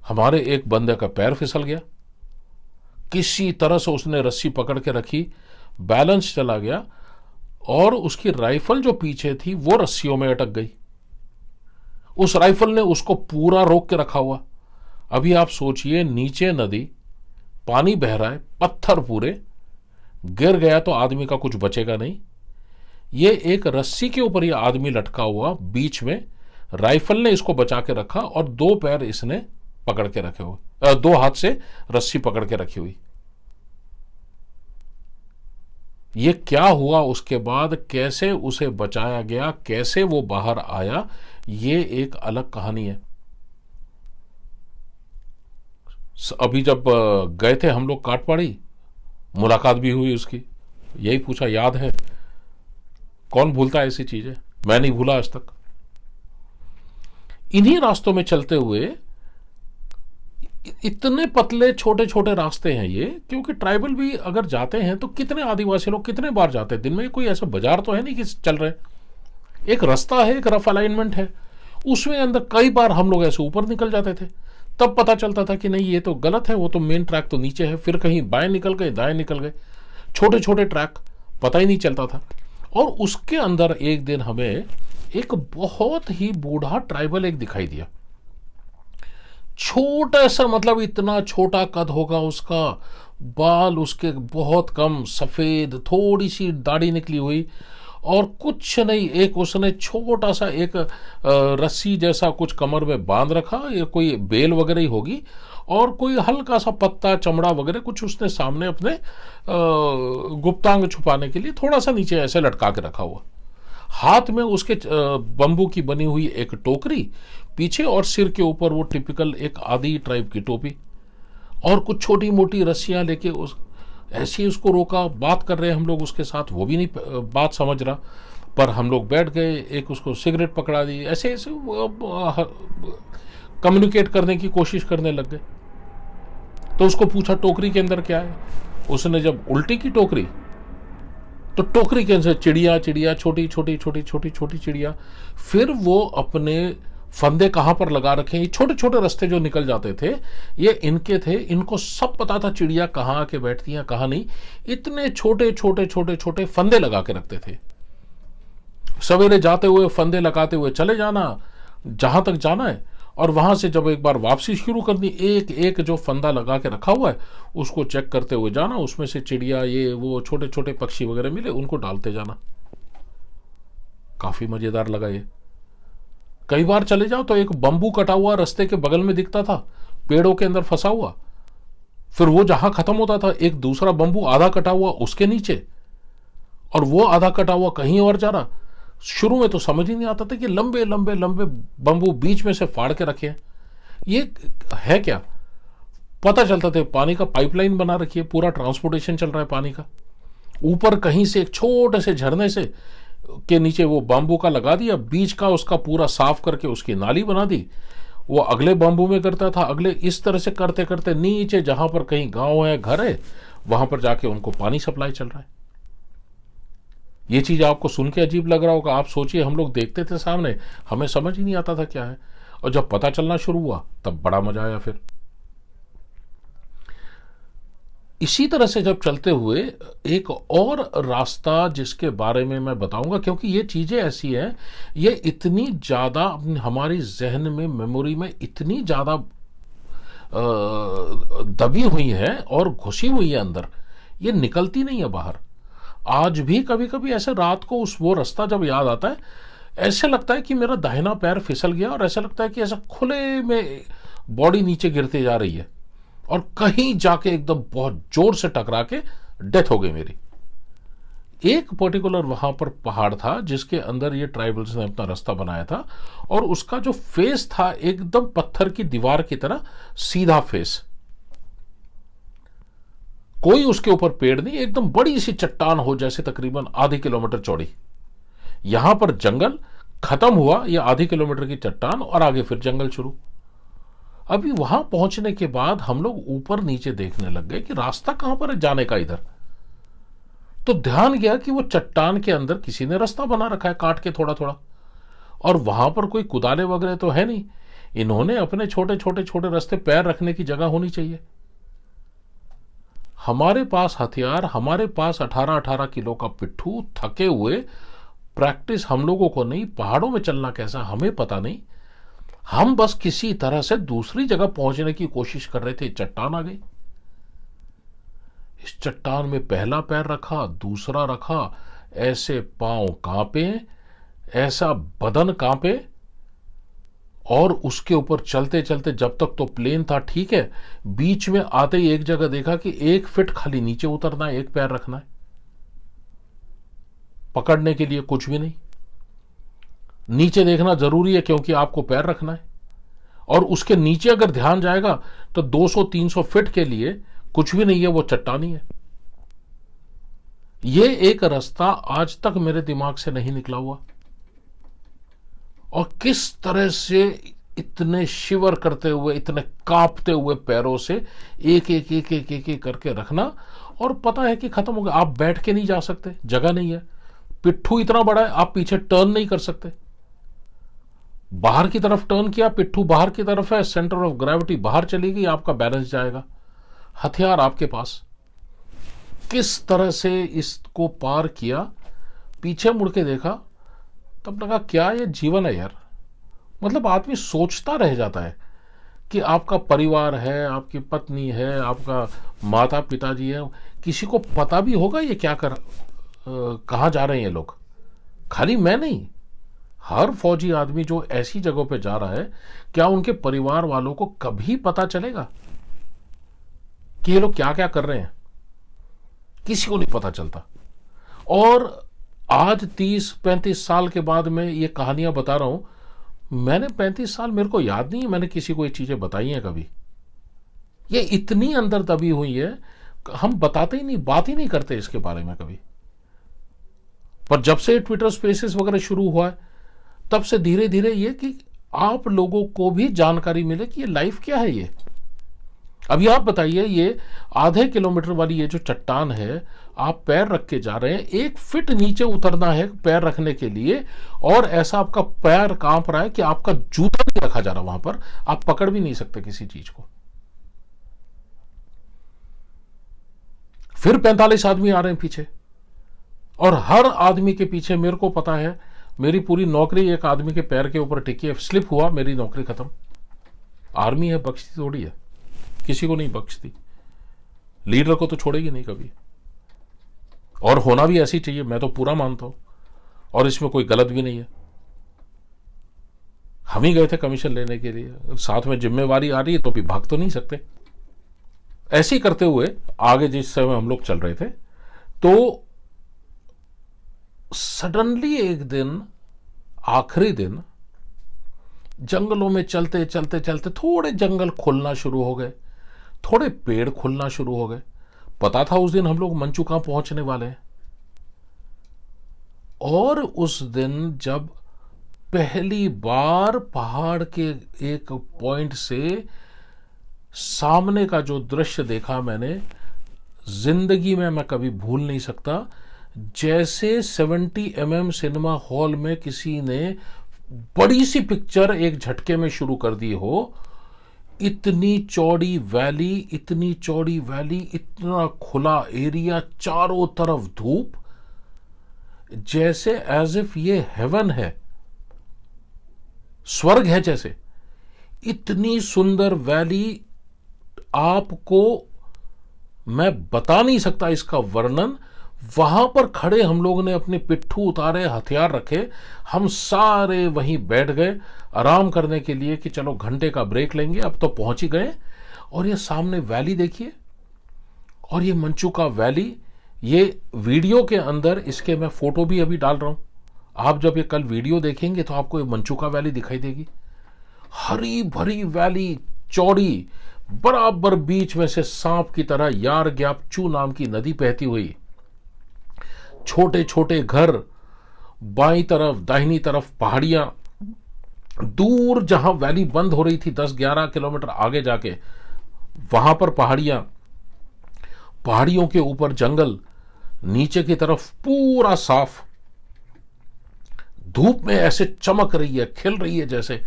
हमारे एक बंदे का पैर फिसल गया, किसी तरह से उसने रस्सी पकड़ के रखी, बैलेंस चला गया, और उसकी राइफल जो पीछे थी वो रस्सियों में अटक गई। उस राइफल ने उसको पूरा रोक के रखा हुआ। अभी आप सोचिए, नीचे नदी, पानी बह रहा है, पत्थर पूरे, गिर गया तो आदमी का कुछ बचेगा नहीं। ये एक रस्सी के ऊपर ये आदमी लटका हुआ, बीच में राइफल ने इसको बचा के रखा, और 2 पैर इसने पकड़ के रखे हुए, 2 हाथ से रस्सी पकड़ के रखी हुई। ये क्या हुआ उसके बाद, कैसे उसे बचाया गया, कैसे वो बाहर आया, ये एक अलग कहानी है। अभी जब गए थे हम लोग काटपाड़ी, मुलाकात भी हुई उसकी, यही पूछा, याद है? कौन भूलता है ऐसी चीजें, मैं नहीं भूला आज तक। इन्हीं रास्तों में चलते हुए, इतने पतले छोटे छोटे रास्ते हैं ये, क्योंकि ट्राइबल भी अगर जाते हैं तो कितने आदिवासी लोग कितने बार जाते हैं दिन में, कोई ऐसा बाजार तो है नहीं कि चल रहे, एक रास्ता है, एक रफ अलाइनमेंट है, उसमें अंदर कई बार हम लोग ऐसे ऊपर निकल जाते थे, तब पता चलता था कि नहीं ये तो गलत है, वो तो मेन ट्रैक तो नीचे है, फिर कहीं बाएं निकल गए, दाएं निकल गए, छोटे छोटे ट्रैक, पता ही नहीं चलता था। और उसके अंदर एक दिन हमें एक बहुत ही बूढ़ा ट्राइबल एक दिखाई दिया, छोटा सा, मतलब इतना छोटा कद होगा उसका, बाल उसके बहुत कम, सफेद, थोड़ी सी दाढ़ी निकली हुई, और कुछ नहीं, एक उसने छोटा सा एक रस्सी जैसा कुछ कमर में बांध रखा, ये कोई बेल वगैरह ही होगी, और कोई हल्का सा पत्ता, चमड़ा वगैरह कुछ उसने सामने अपने गुप्तांग छुपाने के लिए थोड़ा सा नीचे ऐसे लटका के रखा हुआ। हाथ में उसके बंबू की बनी हुई एक टोकरी पीछे, और सिर के ऊपर वो टिपिकल एक आदि टाइप की टोपी, और कुछ छोटी मोटी रस्सियां लेके उस ऐसे ही उसको रोका। बात कर रहे हैं हम लोग उसके साथ, वो भी नहीं बात समझ रहा, पर हम लोग बैठ गए, एक उसको सिगरेट पकड़ा दी, ऐसे ऐसे कम्युनिकेट करने की कोशिश करने लग गए। तो उसको पूछा टोकरी के अंदर क्या है, उसने जब उल्टी की टोकरी, तो टोकरी के अंदर चिड़िया चिड़िया, छोटी छोटी छोटी छोटी छोटी चिड़िया। फिर वो अपने फंदे कहाँ पर लगा रखे, ये छोटे छोटे रास्ते जो निकल जाते थे ये इनके थे, इनको सब पता था चिड़िया कहाँ आके बैठती हैं कहाँ नहीं। इतने छोटे छोटे छोटे छोटे फंदे लगा के रखते थे। सवेरे जाते हुए फंदे लगाते हुए चले जाना जहां तक जाना है, और वहां से जब एक बार वापसी शुरू करनी, एक एक जो फंदा लगा के रखा हुआ है उसको चेक करते हुए जाना, उसमें से चिड़िया ये वो छोटे छोटे पक्षी वगैरह मिले उनको डालते जाना। काफी मजेदार लगा ये। कई बार चले जाओ तो एक बंबू कटा हुआ रास्ते के बगल में दिखता था, पेड़ों के अंदर फंसा हुआ। फिर वो जहां खत्म होता था एक दूसरा बंबू आधा कटा हुआ उसके नीचे, और वो आधा कटा हुआ कहीं और जा रहा। शुरू में तो समझ ही नहीं आता था कि लंबे लंबे लंबे बंबू बीच में से फाड़ के रखे हैं, ये है क्या। पता चलता था पानी का पाइपलाइन बना रखी है, पूरा ट्रांसपोर्टेशन चल रहा है पानी का। ऊपर कहीं से एक छोटे से झरने से के नीचे वो बाम्बू का लगा दिया, बीच का उसका पूरा साफ करके उसकी नाली बना दी। वो अगले बाम्बू में करता था, अगले, इस तरह से करते करते नीचे जहां पर कहीं गांव है घर है वहां पर जाके उनको पानी सप्लाई चल रहा है। ये चीज आपको सुन के अजीब लग रहा होगा, आप सोचिए हम लोग देखते थे सामने, हमें समझ ही नहीं आता था क्या है, और जब पता चलना शुरू हुआ तब बड़ा मजा आया। फिर इसी तरह से जब चलते हुए एक और रास्ता जिसके बारे में मैं बताऊंगा, क्योंकि ये चीजें ऐसी हैं, ये इतनी ज्यादा हमारी जहन में, मेमोरी में इतनी ज्यादा दबी हुई है और घुसी हुई है अंदर, ये निकलती नहीं है बाहर। आज भी कभी कभी ऐसे रात को उस वो रास्ता जब याद आता है, ऐसे लगता है कि मेरा दाहिना पैर फिसल गया, और ऐसा लगता है कि ऐसा खुले में बॉडी नीचे गिरती जा रही है, और कहीं जाके एकदम बहुत जोर से टकरा के डेथ हो गई मेरी। एक पर्टिकुलर वहां पर पहाड़ था जिसके अंदर ये ट्राइबल्स ने अपना रास्ता बनाया था, और उसका जो फेस था एकदम पत्थर की दीवार की तरह सीधा फेस, कोई उसके ऊपर पेड़ नहीं, एकदम बड़ी सी चट्टान हो जैसे, तकरीबन आधी किलोमीटर चौड़ी। यहां पर जंगल खत्म हुआ, यह आधी किलोमीटर की चट्टान, और आगे फिर जंगल शुरू। अभी वहां पहुंचने के बाद हम लोग ऊपर नीचे देखने लग गए कि रास्ता कहां पर है जाने का इधर। तो ध्यान गया कि वो चट्टान के अंदर किसी ने रास्ता बना रखा है काट के थोड़ा थोड़ा, और वहां पर कोई कुदाले वगैरह तो है नहीं। इन्होंने अपने छोटे छोटे छोटे रास्ते, पैर रखने की जगह होनी चाहिए। हमारे पास हथियार, हमारे पास 18-18 किलो का पिट्ठू, थके हुए, प्रैक्टिस हम लोगों को नहीं, पहाड़ों में चलना कैसा हमें पता नहीं, हम बस किसी तरह से दूसरी जगह पहुंचने की कोशिश कर रहे थे। चट्टान आ गई, इस चट्टान में पहला पैर रखा, दूसरा रखा, ऐसे पांव कांपे, ऐसा बदन कांपे, और उसके ऊपर चलते चलते, जब तक तो प्लेन था ठीक है, बीच में आते ही एक जगह देखा कि 1 फीट खाली नीचे उतरना है, एक पैर रखना है, पकड़ने के लिए कुछ भी नहीं। नीचे देखना जरूरी है क्योंकि आपको पैर रखना है, और उसके नीचे अगर ध्यान जाएगा तो 200-300 फीट के लिए कुछ भी नहीं है, वो चट्टानी है। ये एक रास्ता आज तक मेरे दिमाग से नहीं निकला हुआ, और किस तरह से इतने शिवर करते हुए, इतने कांपते हुए पैरों से एक एक एक एक एक एक करके रखना, और पता है कि खत्म हो गया। आप बैठ के नहीं जा सकते, जगह नहीं है, पिट्ठू इतना बड़ा है, आप पीछे टर्न नहीं कर सकते। बाहर की तरफ टर्न किया, पिट्ठू बाहर की तरफ है, सेंटर ऑफ ग्रेविटी बाहर चली गई, आपका बैलेंस जाएगा। हथियार आपके पास, किस तरह से इसको पार किया। पीछे मुड़ के देखा तब लगा क्या ये जीवन है यार। मतलब आदमी सोचता रह जाता है कि आपका परिवार है, आपकी पत्नी है, आपका माता पिताजी है, किसी को पता भी होगा ये क्या कहाँ जा रहे हैं ये लोग। खाली मैं नहीं, हर फौजी आदमी जो ऐसी जगहों पे जा रहा है, क्या उनके परिवार वालों को कभी पता चलेगा कि ये लोग क्या क्या कर रहे हैं? किसी को नहीं पता चलता। और आज 30-35 साल के बाद मैं ये कहानियां बता रहा हूं। मैंने 35 साल, मेरे को याद नहीं है मैंने किसी को ये चीजें बताई हैं कभी। ये इतनी अंदर दबी हुई है, हम बताते ही नहीं, बात ही नहीं करते इसके बारे में कभी। पर जब से ट्विटर स्पेसेस वगैरह शुरू हुआ है, तब से धीरे धीरे ये कि आप लोगों को भी जानकारी मिले कि ये लाइफ क्या है। ये अभी आप बताइए, ये आधे किलोमीटर वाली ये जो चट्टान है, आप पैर रख के जा रहे हैं, 1 फीट नीचे उतरना है पैर रखने के लिए, और ऐसा आपका पैर कांप रहा है कि आपका जूता नहीं रखा जा रहा वहां पर, आप पकड़ भी नहीं सकते किसी चीज को। फिर 45 आदमी आ रहे हैं पीछे, और हर आदमी के पीछे, मेरे को पता है, मेरी पूरी नौकरी एक आदमी के पैर के ऊपर टिकी है। स्लिप हुआ, मेरी नौकरी खत्म। आर्मी है, बख्शती थोड़ी है, किसी को नहीं बख्शती, लीडर को तो छोड़ेगी नहीं कभी। और होना भी ऐसी चाहिए, मैं तो पूरा मानता हूं, और इसमें कोई गलत भी नहीं है। हम ही गए थे कमीशन लेने के लिए, साथ में जिम्मेवारी आ रही है तो भी भाग तो नहीं सकते। ऐसे ही करते हुए आगे जिस समय हम लोग चल रहे थे, तो सडनली एक दिन, आखिरी दिन, जंगलों में चलते चलते चलते थोड़े जंगल खुलना शुरू हो गए, थोड़े पेड़ खुलना शुरू हो गए। पता था उस दिन हम लोग मंचूका पहुंचने वाले हैं। और उस दिन जब पहली बार पहाड़ के एक पॉइंट से सामने का जो दृश्य देखा मैंने, जिंदगी में मैं कभी भूल नहीं सकता। जैसे 70 mm सिनेमा हॉल में किसी ने बड़ी सी पिक्चर एक झटके में शुरू कर दी हो, इतनी चौड़ी वैली, इतनी चौड़ी वैली, इतना खुला एरिया, चारों तरफ धूप, जैसे एज इफ ये हेवन है, स्वर्ग है जैसे। इतनी सुंदर वैली, आपको मैं बता नहीं सकता इसका वर्णन। वहां पर खड़े हम लोगों ने अपने पिट्ठू उतारे, हथियार रखे, हम सारे वहीं बैठ गए आराम करने के लिए कि चलो घंटे का ब्रेक लेंगे, अब तो पहुंच ही गए। और ये सामने वैली देखिए, और ये मंचूका वैली, ये वीडियो के अंदर, इसके मैं फोटो भी अभी डाल रहा हूं। आप जब ये कल वीडियो देखेंगे तो आपको ये मंचूका वैली दिखाई देगी। हरी भरी वैली, चौड़ी, बराबर बीच में से सांप की तरह यार ग्यापचू नाम की नदी बहती हुई, छोटे छोटे घर, बाईं तरफ दाहिनी तरफ पहाड़ियां, दूर जहां वैली बंद हो रही थी 10-11 किलोमीटर आगे जाके, वहां पर पहाड़ियां, पहाड़ियों के ऊपर जंगल, नीचे की तरफ पूरा साफ, धूप में ऐसे चमक रही है, खिल रही है, जैसे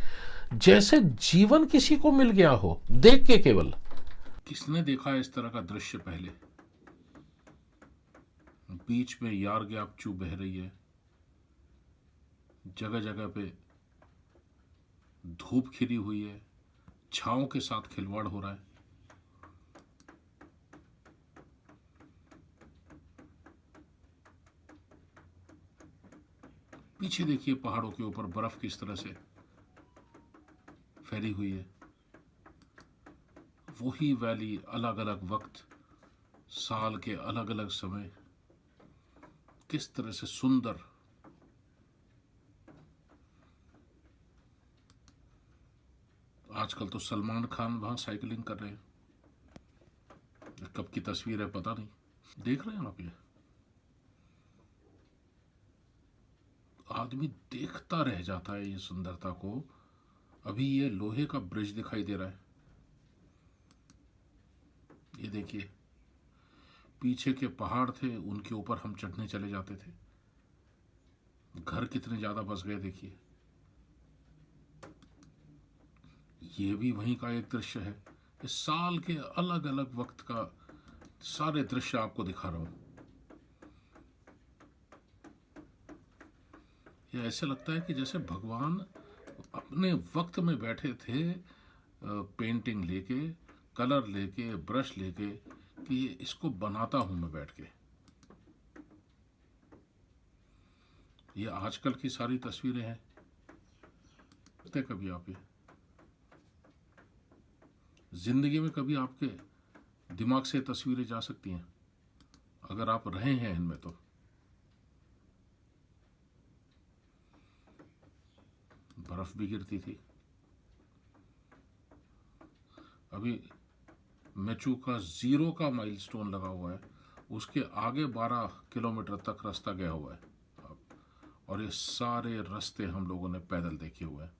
जैसे जीवन किसी को मिल गया हो देख के। केवल किसने देखा इस तरह का दृश्य पहले? बीच में यार ग्यापचू बह रही है, जगह जगह पे धूप खिली हुई है, छांव के साथ खिलवाड़ हो रहा है। पीछे देखिए पहाड़ों के ऊपर बर्फ किस तरह से फैली हुई है। वही वैली, अलग अलग वक्त, साल के अलग अलग समय, किस तरह से सुंदर। आजकल तो सलमान खान वहां साइकिलिंग कर रहे हैं, कब की तस्वीर है पता नहीं। देख रहे हैं आप? ये आदमी देखता रह जाता है ये सुंदरता को। अभी ये लोहे का ब्रिज दिखाई दे रहा है, ये देखिए। पीछे के पहाड़ थे, उनके ऊपर हम चढ़ने चले जाते थे। घर कितने ज्यादा बस गए देखिए। ये भी वहीं का एक दृश्य है। इस साल के अलग अलग वक्त का सारे दृश्य आपको दिखा रहा हूं। ये ऐसे लगता है कि जैसे भगवान अपने वक्त में बैठे थे, पेंटिंग लेके, कलर लेके, ब्रश लेके, कि इसको बनाता हूं मैं बैठ के। ये आजकल की सारी तस्वीरें हैं। कभी आप ये जिंदगी में कभी आपके दिमाग से तस्वीरें जा सकती हैं अगर आप रहे हैं इनमें तो। बर्फ भी गिरती थी। अभी मेचू का 0 का माइलस्टोन लगा हुआ है, उसके आगे 12 किलोमीटर तक रास्ता गया हुआ है। और ये सारे रास्ते हम लोगों ने पैदल देखे हुए हैं।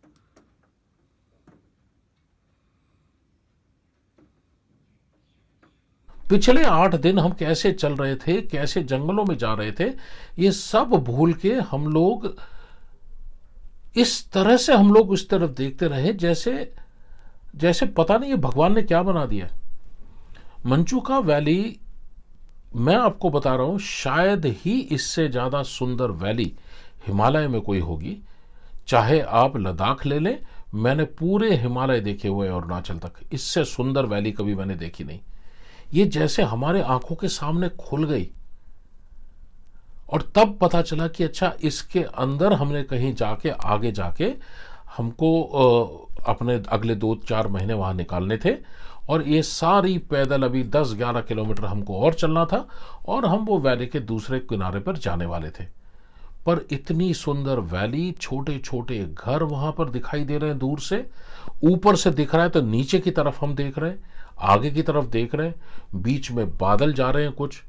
पिछले 8 दिन हम कैसे चल रहे थे, कैसे जंगलों में जा रहे थे, ये सब भूल के हम लोग इस तरह से उस तरफ देखते रहे जैसे जैसे पता नहीं ये भगवान ने क्या बना दिया। मंचूका वैली, मैं आपको बता रहा हूं, शायद ही इससे ज्यादा सुंदर वैली हिमालय में कोई होगी। चाहे आप लद्दाख ले लें, मैंने पूरे हिमालय देखे हुए हैं अरुणाचल तक, इससे सुंदर वैली कभी मैंने देखी नहीं। ये जैसे हमारे आंखों के सामने खुल गई और तब पता चला कि अच्छा, इसके अंदर हमने कहीं जाके आगे जाके हमको अपने अगले 2-4 महीने वहां निकालने थे। और ये सारी पैदल अभी 10-11 किलोमीटर हमको और चलना था और हम वो वैली के दूसरे किनारे पर जाने वाले थे। पर इतनी सुंदर वैली, छोटे छोटे घर वहां पर दिखाई दे रहे हैं दूर से, ऊपर से दिख रहा है तो नीचे की तरफ हम देख रहे हैं, आगे की तरफ देख रहे हैं, बीच में बादल जा रहे हैं, कुछ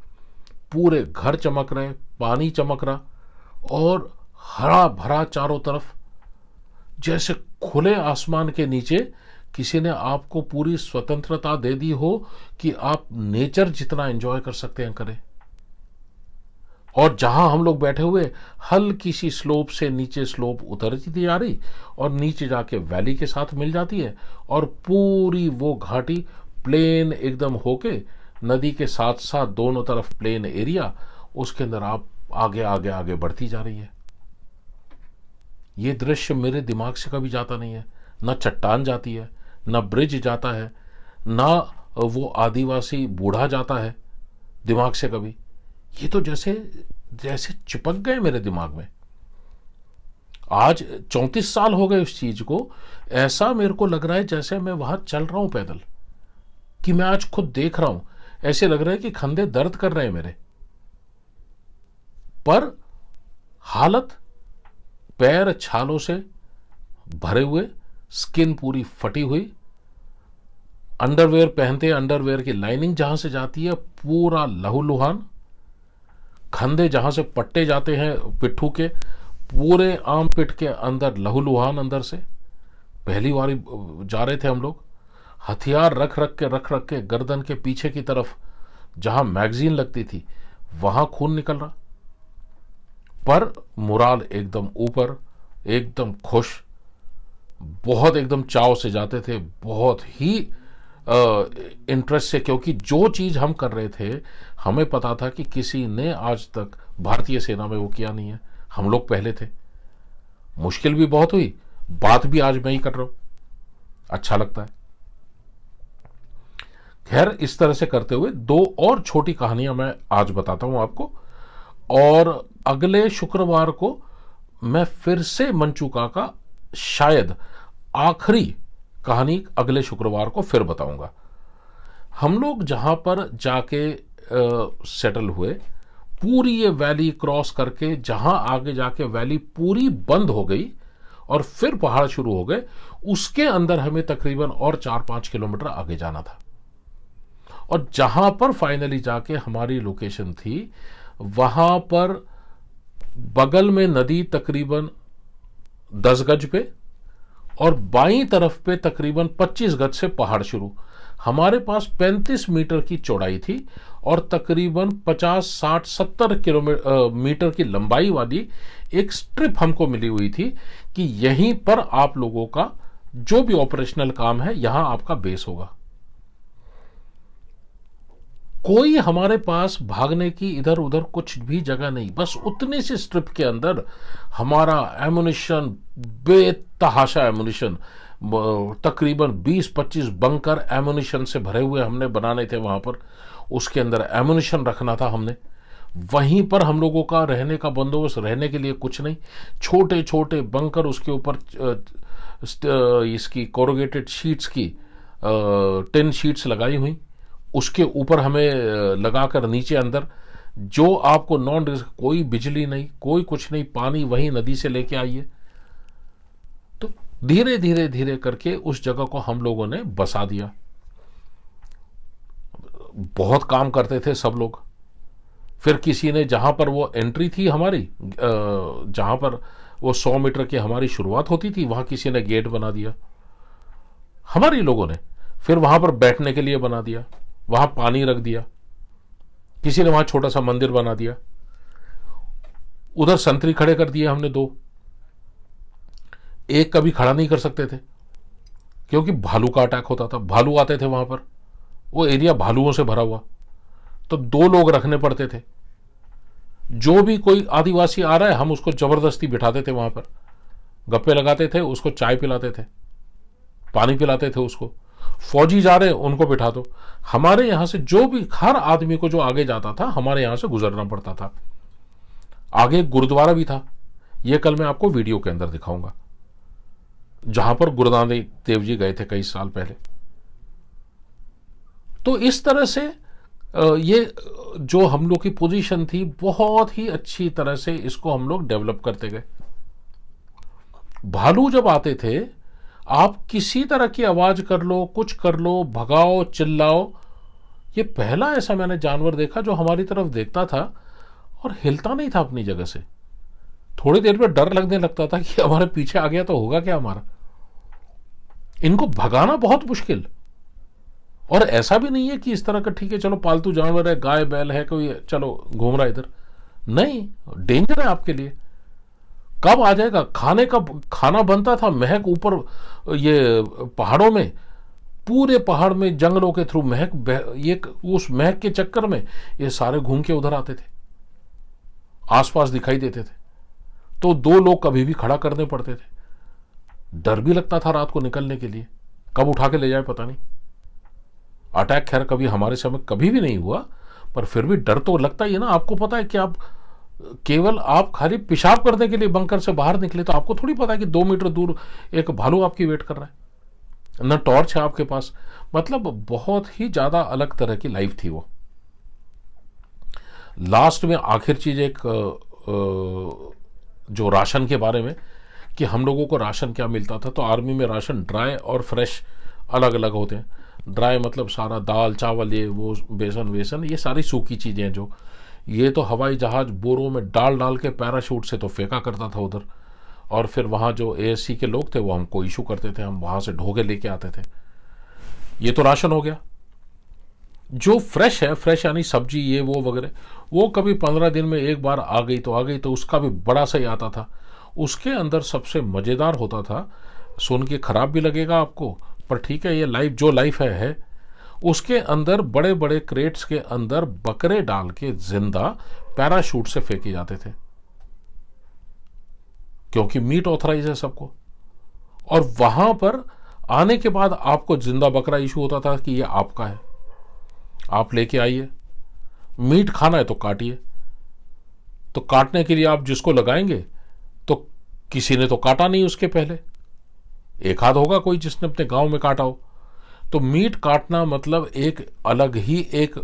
पूरे घर चमक रहे हैं, पानी चमक रहा और हरा भरा चारों तरफ, जैसे खुले आसमान के नीचे किसी ने आपको पूरी स्वतंत्रता दे दी हो कि आप नेचर जितना एंजॉय कर सकते हैं करें। और जहां हम लोग बैठे हुए, हल्की सी स्लोप से नीचे स्लोप उतरती जा रही और नीचे जाके वैली के साथ मिल जाती है और पूरी वो घाटी प्लेन एकदम होके नदी के साथ साथ दोनों तरफ प्लेन एरिया, उसके अंदर आप आगे आगे आगे बढ़ती जा रही है। ये दृश्य मेरे दिमाग से कभी जाता नहीं है। ना चट्टान जाती है, ना ब्रिज जाता है, ना वो आदिवासी बूढ़ा जाता है दिमाग से कभी। ये तो जैसे जैसे चिपक गए मेरे दिमाग में। आज 34 साल हो गए उस चीज को, ऐसा मेरे को लग रहा है जैसे मैं वहां चल रहा हूं पैदल, कि मैं आज खुद देख रहा हूं। ऐसे लग रहा है कि कंधे दर्द कर रहे हैं मेरे। पर हालत, पैर छालों से भरे हुए, स्किन पूरी फटी हुई, अंडरवेयर पहनते, अंडरवेयर की लाइनिंग जहां से जाती है पूरा लहूलुहान, खंधे जहां से पट्टे जाते हैं पिट्ठू के, पूरे आम पिट के अंदर लहूलुहान अंदर से। पहली बार जा रहे थे हम लोग, हथियार रख रख के गर्दन के पीछे की तरफ जहां मैगजीन लगती थी वहां खून निकल रहा। पर मुराल एकदम ऊपर, एकदम खुश, बहुत एकदम चाव से जाते थे, बहुत ही इंटरेस्ट से, क्योंकि जो चीज हम कर रहे थे हमें पता था कि किसी ने आज तक भारतीय सेना में वो किया नहीं है। हम लोग पहले थे। मुश्किल भी बहुत हुई, बात भी आज मैं ही कर रहा हूं, अच्छा लगता है। खैर, इस तरह से करते हुए 2 और छोटी कहानियां मैं आज बताता हूं आपको, और अगले शुक्रवार को मैं फिर से मंचूका का शायद आखिरी कहानी अगले शुक्रवार को फिर बताऊंगा। हम लोग जहां पर जाके सेटल हुए, पूरी ये वैली क्रॉस करके जहां आगे जाके वैली पूरी बंद हो गई और फिर पहाड़ शुरू हो गए, उसके अंदर हमें तकरीबन और 4-5 किलोमीटर आगे जाना था। और जहां पर फाइनली जाके हमारी लोकेशन थी, वहां पर बगल में नदी तकरीबन 10 गज पे और बाईं तरफ पे तकरीबन 25 गज से पहाड़ शुरू। हमारे पास 35 मीटर की चौड़ाई थी और तकरीबन 50-60-70 मीटर की लंबाई वाली एक स्ट्रिप हमको मिली हुई थी कि यहीं पर आप लोगों का जो भी ऑपरेशनल काम है, यहां आपका बेस होगा। कोई हमारे पास भागने की इधर उधर कुछ भी जगह नहीं, बस उतनी सी स्ट्रिप के अंदर हमारा एमुनिशन, बेतहाशा एमुनिशन, तकरीबन 20-25 बंकर एमुनिशन से भरे हुए हमने बनाने थे वहां पर। उसके अंदर एमुनिशन रखना था हमने। वहीं पर हम लोगों का रहने का बंदोबस्त, रहने के लिए कुछ नहीं, छोटे छोटे बंकर, उसके ऊपर इसकी कोरोगेटेड शीट्स की 10 शीट्स लगाई हुई, उसके ऊपर हमें लगाकर नीचे अंदर जो आपको नॉन रिस्क, कोई बिजली नहीं, कोई कुछ नहीं, पानी वहीं नदी से लेके आइए। तो धीरे धीरे धीरे करके उस जगह को हम लोगों ने बसा दिया। बहुत काम करते थे सब लोग। फिर किसी ने, जहां पर वो एंट्री थी हमारी, जहां पर वो 100 मीटर की हमारी शुरुआत होती थी, वहां किसी ने गेट बना दिया हमारी लोगों ने। फिर वहां पर बैठने के लिए बना दिया, वहां पानी रख दिया, किसी ने वहां छोटा सा मंदिर बना दिया। उधर संतरी खड़े कर दिए हमने 2। एक कभी खड़ा नहीं कर सकते थे क्योंकि भालू का अटैक होता था, भालू आते थे वहां पर, वो एरिया भालुओं से भरा हुआ, तो 2 लोग रखने पड़ते थे। जो भी कोई आदिवासी आ रहा है हम उसको जबरदस्ती बिठाते थे वहां पर, गप्पे लगाते थे, उसको चाय पिलाते थे, पानी पिलाते थे उसको। फौजी जा रहे उनको बिठा दो। हमारे यहां से जो भी, हर आदमी को जो आगे जाता था हमारे यहां से गुजरना पड़ता था। आगे गुरुद्वारा भी था, यह कल मैं आपको वीडियो के अंदर दिखाऊंगा, जहां पर गुरुनानक देव जी गए थे कई साल पहले। तो इस तरह से ये जो हम लोग की पोजीशन थी, बहुत ही अच्छी तरह से इसको हम लोग डेवलप करते गए। भालू जब आते थे, आप किसी तरह की आवाज कर लो, कुछ कर लो, भगाओ, चिल्लाओ, ये पहला ऐसा मैंने जानवर देखा जो हमारी तरफ देखता था और हिलता नहीं था अपनी जगह से। थोड़ी देर में डर लगने लगता था कि हमारे पीछे आ गया तो होगा क्या हमारा। इनको भगाना बहुत मुश्किल। और ऐसा भी नहीं है कि इस तरह का ठीक है चलो पालतू जानवर है, गाय बैल है, कोई चलो घूम रहा है इधर, नहीं, डेंजर है आपके लिए। कब आ जाएगा, खाने का खाना बनता था, महक ऊपर ये पहाड़ों में, पूरे पहाड़ में जंगलों के थ्रू महक, ये उस महक के चक्कर में ये सारे घूम के उधर आते थे, आसपास दिखाई देते थे। तो 2 लोग कभी भी खड़ा करने पड़ते थे। डर भी लगता था रात को निकलने के लिए, कब उठा के ले जाए पता नहीं। अटैक खैर कभी हमारे समय कभी भी नहीं हुआ, पर फिर भी डर तो लगता ही है ना। आपको पता है कि आप खाली पेशाब करने के लिए बंकर से बाहर निकले तो आपको थोड़ी पता है कि 2 मीटर दूर एक भालू आपकी वेट कर रहा है, न टॉर्च है आपके पास। मतलब बहुत ही ज्यादा अलग तरह की लाइफ थी वो। लास्ट में आखिर चीज एक जो राशन के बारे में, कि हम लोगों को राशन क्या मिलता था। तो आर्मी में राशन ड्राई और फ्रेश अलग अलग होते हैं। ड्राई मतलब सारा दाल चावल, ये वो, बेसन वेसन, ये सारी सूखी चीजें हैं। जो ये तो हवाई जहाज बोरों में डाल डाल के पैराशूट से तो फेंका करता था उधर, और फिर वहां जो एएससी के लोग थे वो हमको इशू करते थे, हम वहां से ढोके लेके आते थे। ये तो राशन हो गया। जो फ्रेश है, फ्रेश यानी सब्जी ये वो वगैरह, वो कभी 15 दिन में एक बार आ गई तो आ गई, तो उसका भी बड़ा सही आता था। उसके अंदर सबसे मजेदार होता था, सुन के खराब भी लगेगा आपको पर ठीक है, ये लाइफ जो लाइफ है, उसके अंदर बड़े बड़े क्रेट्स के अंदर बकरे डाल के जिंदा पैराशूट से फेंके जाते थे, क्योंकि मीट ऑथराइज है सबको। और वहां पर आने के बाद आपको जिंदा बकरा इशू होता था कि ये आपका है, आप लेके आइए। मीट खाना है तो काटिए। तो काटने के लिए आप जिसको लगाएंगे, तो किसी ने तो काटा नहीं उसके पहले, एक आध होगा कोई जिसने अपने गांव में काटा हो। तो मीट काटना मतलब एक अलग ही एक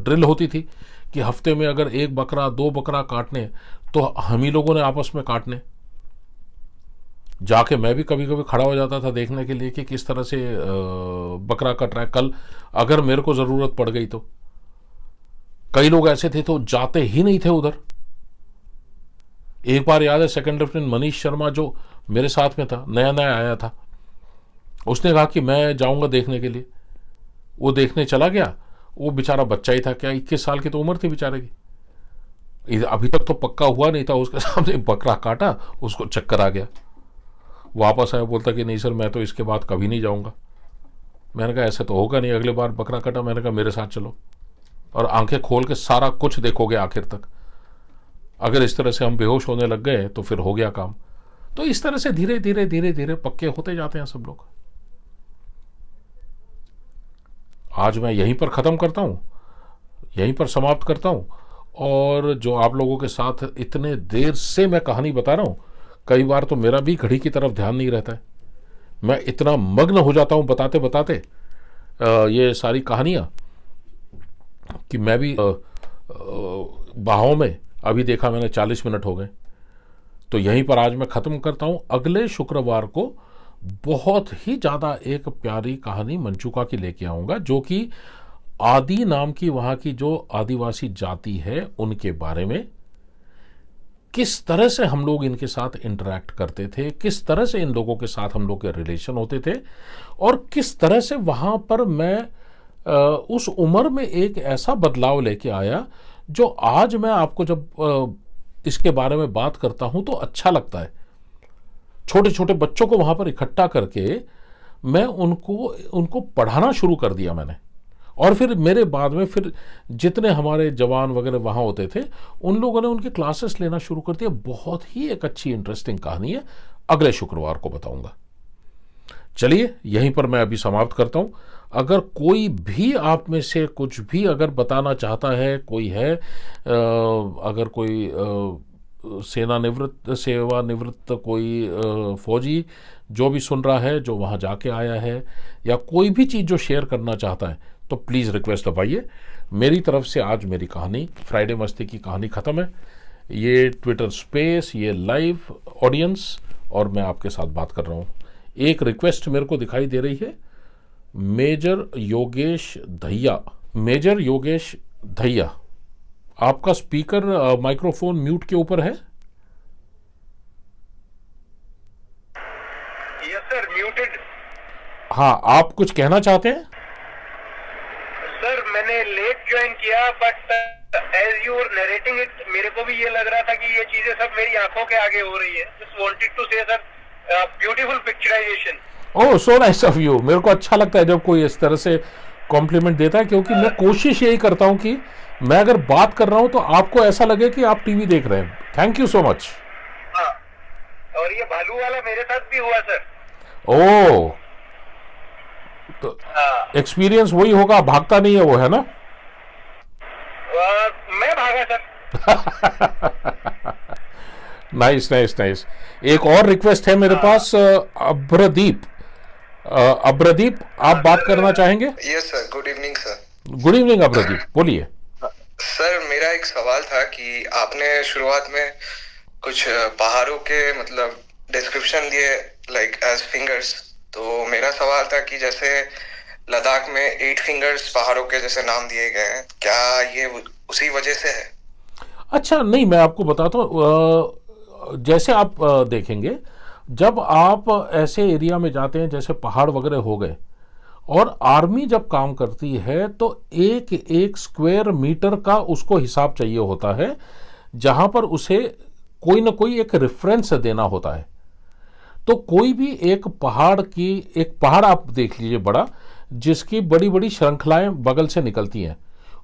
ड्रिल होती थी कि हफ्ते में अगर 1 बकरा 2 बकरा काटने तो हम ही लोगों ने आपस में काटने। जाके मैं भी कभी कभी खड़ा हो जाता था देखने के लिए कि किस तरह से बकरा कट रहा है। कल अगर मेरे को जरूरत पड़ गई तो कई लोग ऐसे थे तो जाते ही नहीं थे उधर। एक बार याद है, सेकंड लेफ्टिनेंट मनीष शर्मा जो मेरे साथ में था, नया नया आया था, उसने कहा कि मैं जाऊंगा देखने के लिए। वो देखने चला गया। वो बेचारा बच्चा ही था, क्या 21 साल की तो उम्र थी बेचारे की, अभी तक तो पक्का हुआ नहीं था। उसके सामने बकरा काटा, उसको चक्कर आ गया। वापस आया, बोलता कि नहीं सर मैं तो इसके बाद कभी नहीं जाऊंगा। मैंने कहा ऐसे तो होगा नहीं, अगले बार बकरा कटा, मैंने कहा मेरे साथ चलो और आंखें खोल के सारा कुछ देखोगे आखिर तक। अगर इस तरह से हम बेहोश होने लग गए तो फिर हो गया काम। तो इस तरह से धीरे धीरे धीरे धीरे पक्के होते जाते हैं सब लोग। आज मैं यहीं पर ख़त्म करता हूँ, यहीं पर समाप्त करता हूँ। और जो आप लोगों के साथ इतने देर से मैं कहानी बता रहा हूँ, कई बार तो मेरा भी घड़ी की तरफ ध्यान नहीं रहता है, मैं इतना मग्न हो जाता हूँ बताते बताते ये सारी कहानियाँ कि मैं भी बाहों में, अभी देखा मैंने 40 मिनट हो गए। तो यहीं पर आज मैं ख़त्म करता हूँ। अगले शुक्रवार को बहुत ही ज़्यादा एक प्यारी कहानी मंचूका की लेके आऊँगा, जो कि आदि नाम की वहाँ की जो आदिवासी जाति है उनके बारे में, किस तरह से हम लोग इनके साथ इंटरेक्ट करते थे, किस तरह से इन लोगों के साथ हम लोग के रिलेशन होते थे, और किस तरह से वहाँ पर मैं उस उम्र में एक ऐसा बदलाव लेके आया जो आज मैं आपको जब इसके बारे में बात करता हूँ तो अच्छा लगता है। छोटे छोटे बच्चों को वहाँ पर इकट्ठा करके मैं उनको उनको पढ़ाना शुरू कर दिया मैंने। और फिर मेरे बाद में फिर जितने हमारे जवान वगैरह वहाँ होते थे उन लोगों ने उनके क्लासेस लेना शुरू कर दिया। बहुत ही एक अच्छी इंटरेस्टिंग कहानी है, अगले शुक्रवार को बताऊंगा। चलिए यहीं पर मैं अभी समाप्त करता हूँ। अगर कोई भी आप में से कुछ भी अगर बताना चाहता है, कोई है अगर कोई सेवानिवृत्त कोई फौजी जो भी सुन रहा है, जो वहाँ जाके आया है, या कोई भी चीज़ जो शेयर करना चाहता है, तो प्लीज़ रिक्वेस्ट दबाइए। मेरी तरफ से आज मेरी कहानी, फ्राइडे मस्ती की कहानी ख़त्म है। ये ट्विटर स्पेस, ये लाइव ऑडियंस, और मैं आपके साथ बात कर रहा हूँ। एक रिक्वेस्ट मेरे को दिखाई दे रही है, मेजर योगेश धैया। मेजर योगेश धैया, आपका स्पीकर माइक्रोफोन म्यूट के ऊपर है। Yes sir, muted. हाँ, आप कुछ कहना चाहते हैं? सर मैंने लेट ज्वाइन किया, but as you narrating it मेरे को भी ये लग रहा था कि ये चीजें सब मेरी आंखों के आगे हो रही है। Just wanted to say sir, beautiful picturisation. Oh, so nice of you. मेरे को अच्छा लगता है जब कोई इस तरह से कॉम्प्लीमेंट देता है, क्योंकि मैं कोशिश यही करता हूं कि मैं अगर बात कर रहा हूं तो आपको ऐसा लगे कि आप टीवी देख रहे हैं। Thank you so much. हाँ, और ये भालू वाला मेरे साथ भी हुआ सर। ओह, तो हाँ, एक्सपीरियंस वही होगा, भागता नहीं है वो, है ना? मैं भागा सर। Nice nice nice. एक और रिक्वेस्ट है मेरे पास, अब्रदीप। अब्रदीप, आप बात करना चाहेंगे? Yes sir, good evening sir. Good evening Abradeep, बोलिए। सर मेरा एक सवाल था कि आपने शुरुआत में कुछ पहाड़ों के मतलब डिस्क्रिप्शन दिए लाइक एज फिंगर्स, तो मेरा सवाल था कि जैसे लद्दाख में 8 फिंगर्स पहाड़ों के जैसे नाम दिए गए हैं, क्या ये उसी वजह से है? अच्छा, नहीं, मैं आपको बताता हूँ। जैसे आप देखेंगे, जब आप ऐसे एरिया में जाते हैं जैसे पहाड़ वगैरह हो गए, और आर्मी जब काम करती है तो एक एक स्क्वायर मीटर का उसको हिसाब चाहिए होता है, जहां पर उसे कोई ना कोई एक रेफरेंस देना होता है। तो कोई भी एक पहाड़ आप देख लीजिए बड़ा, जिसकी बड़ी बड़ी श्रृंखलाएं बगल से निकलती हैं,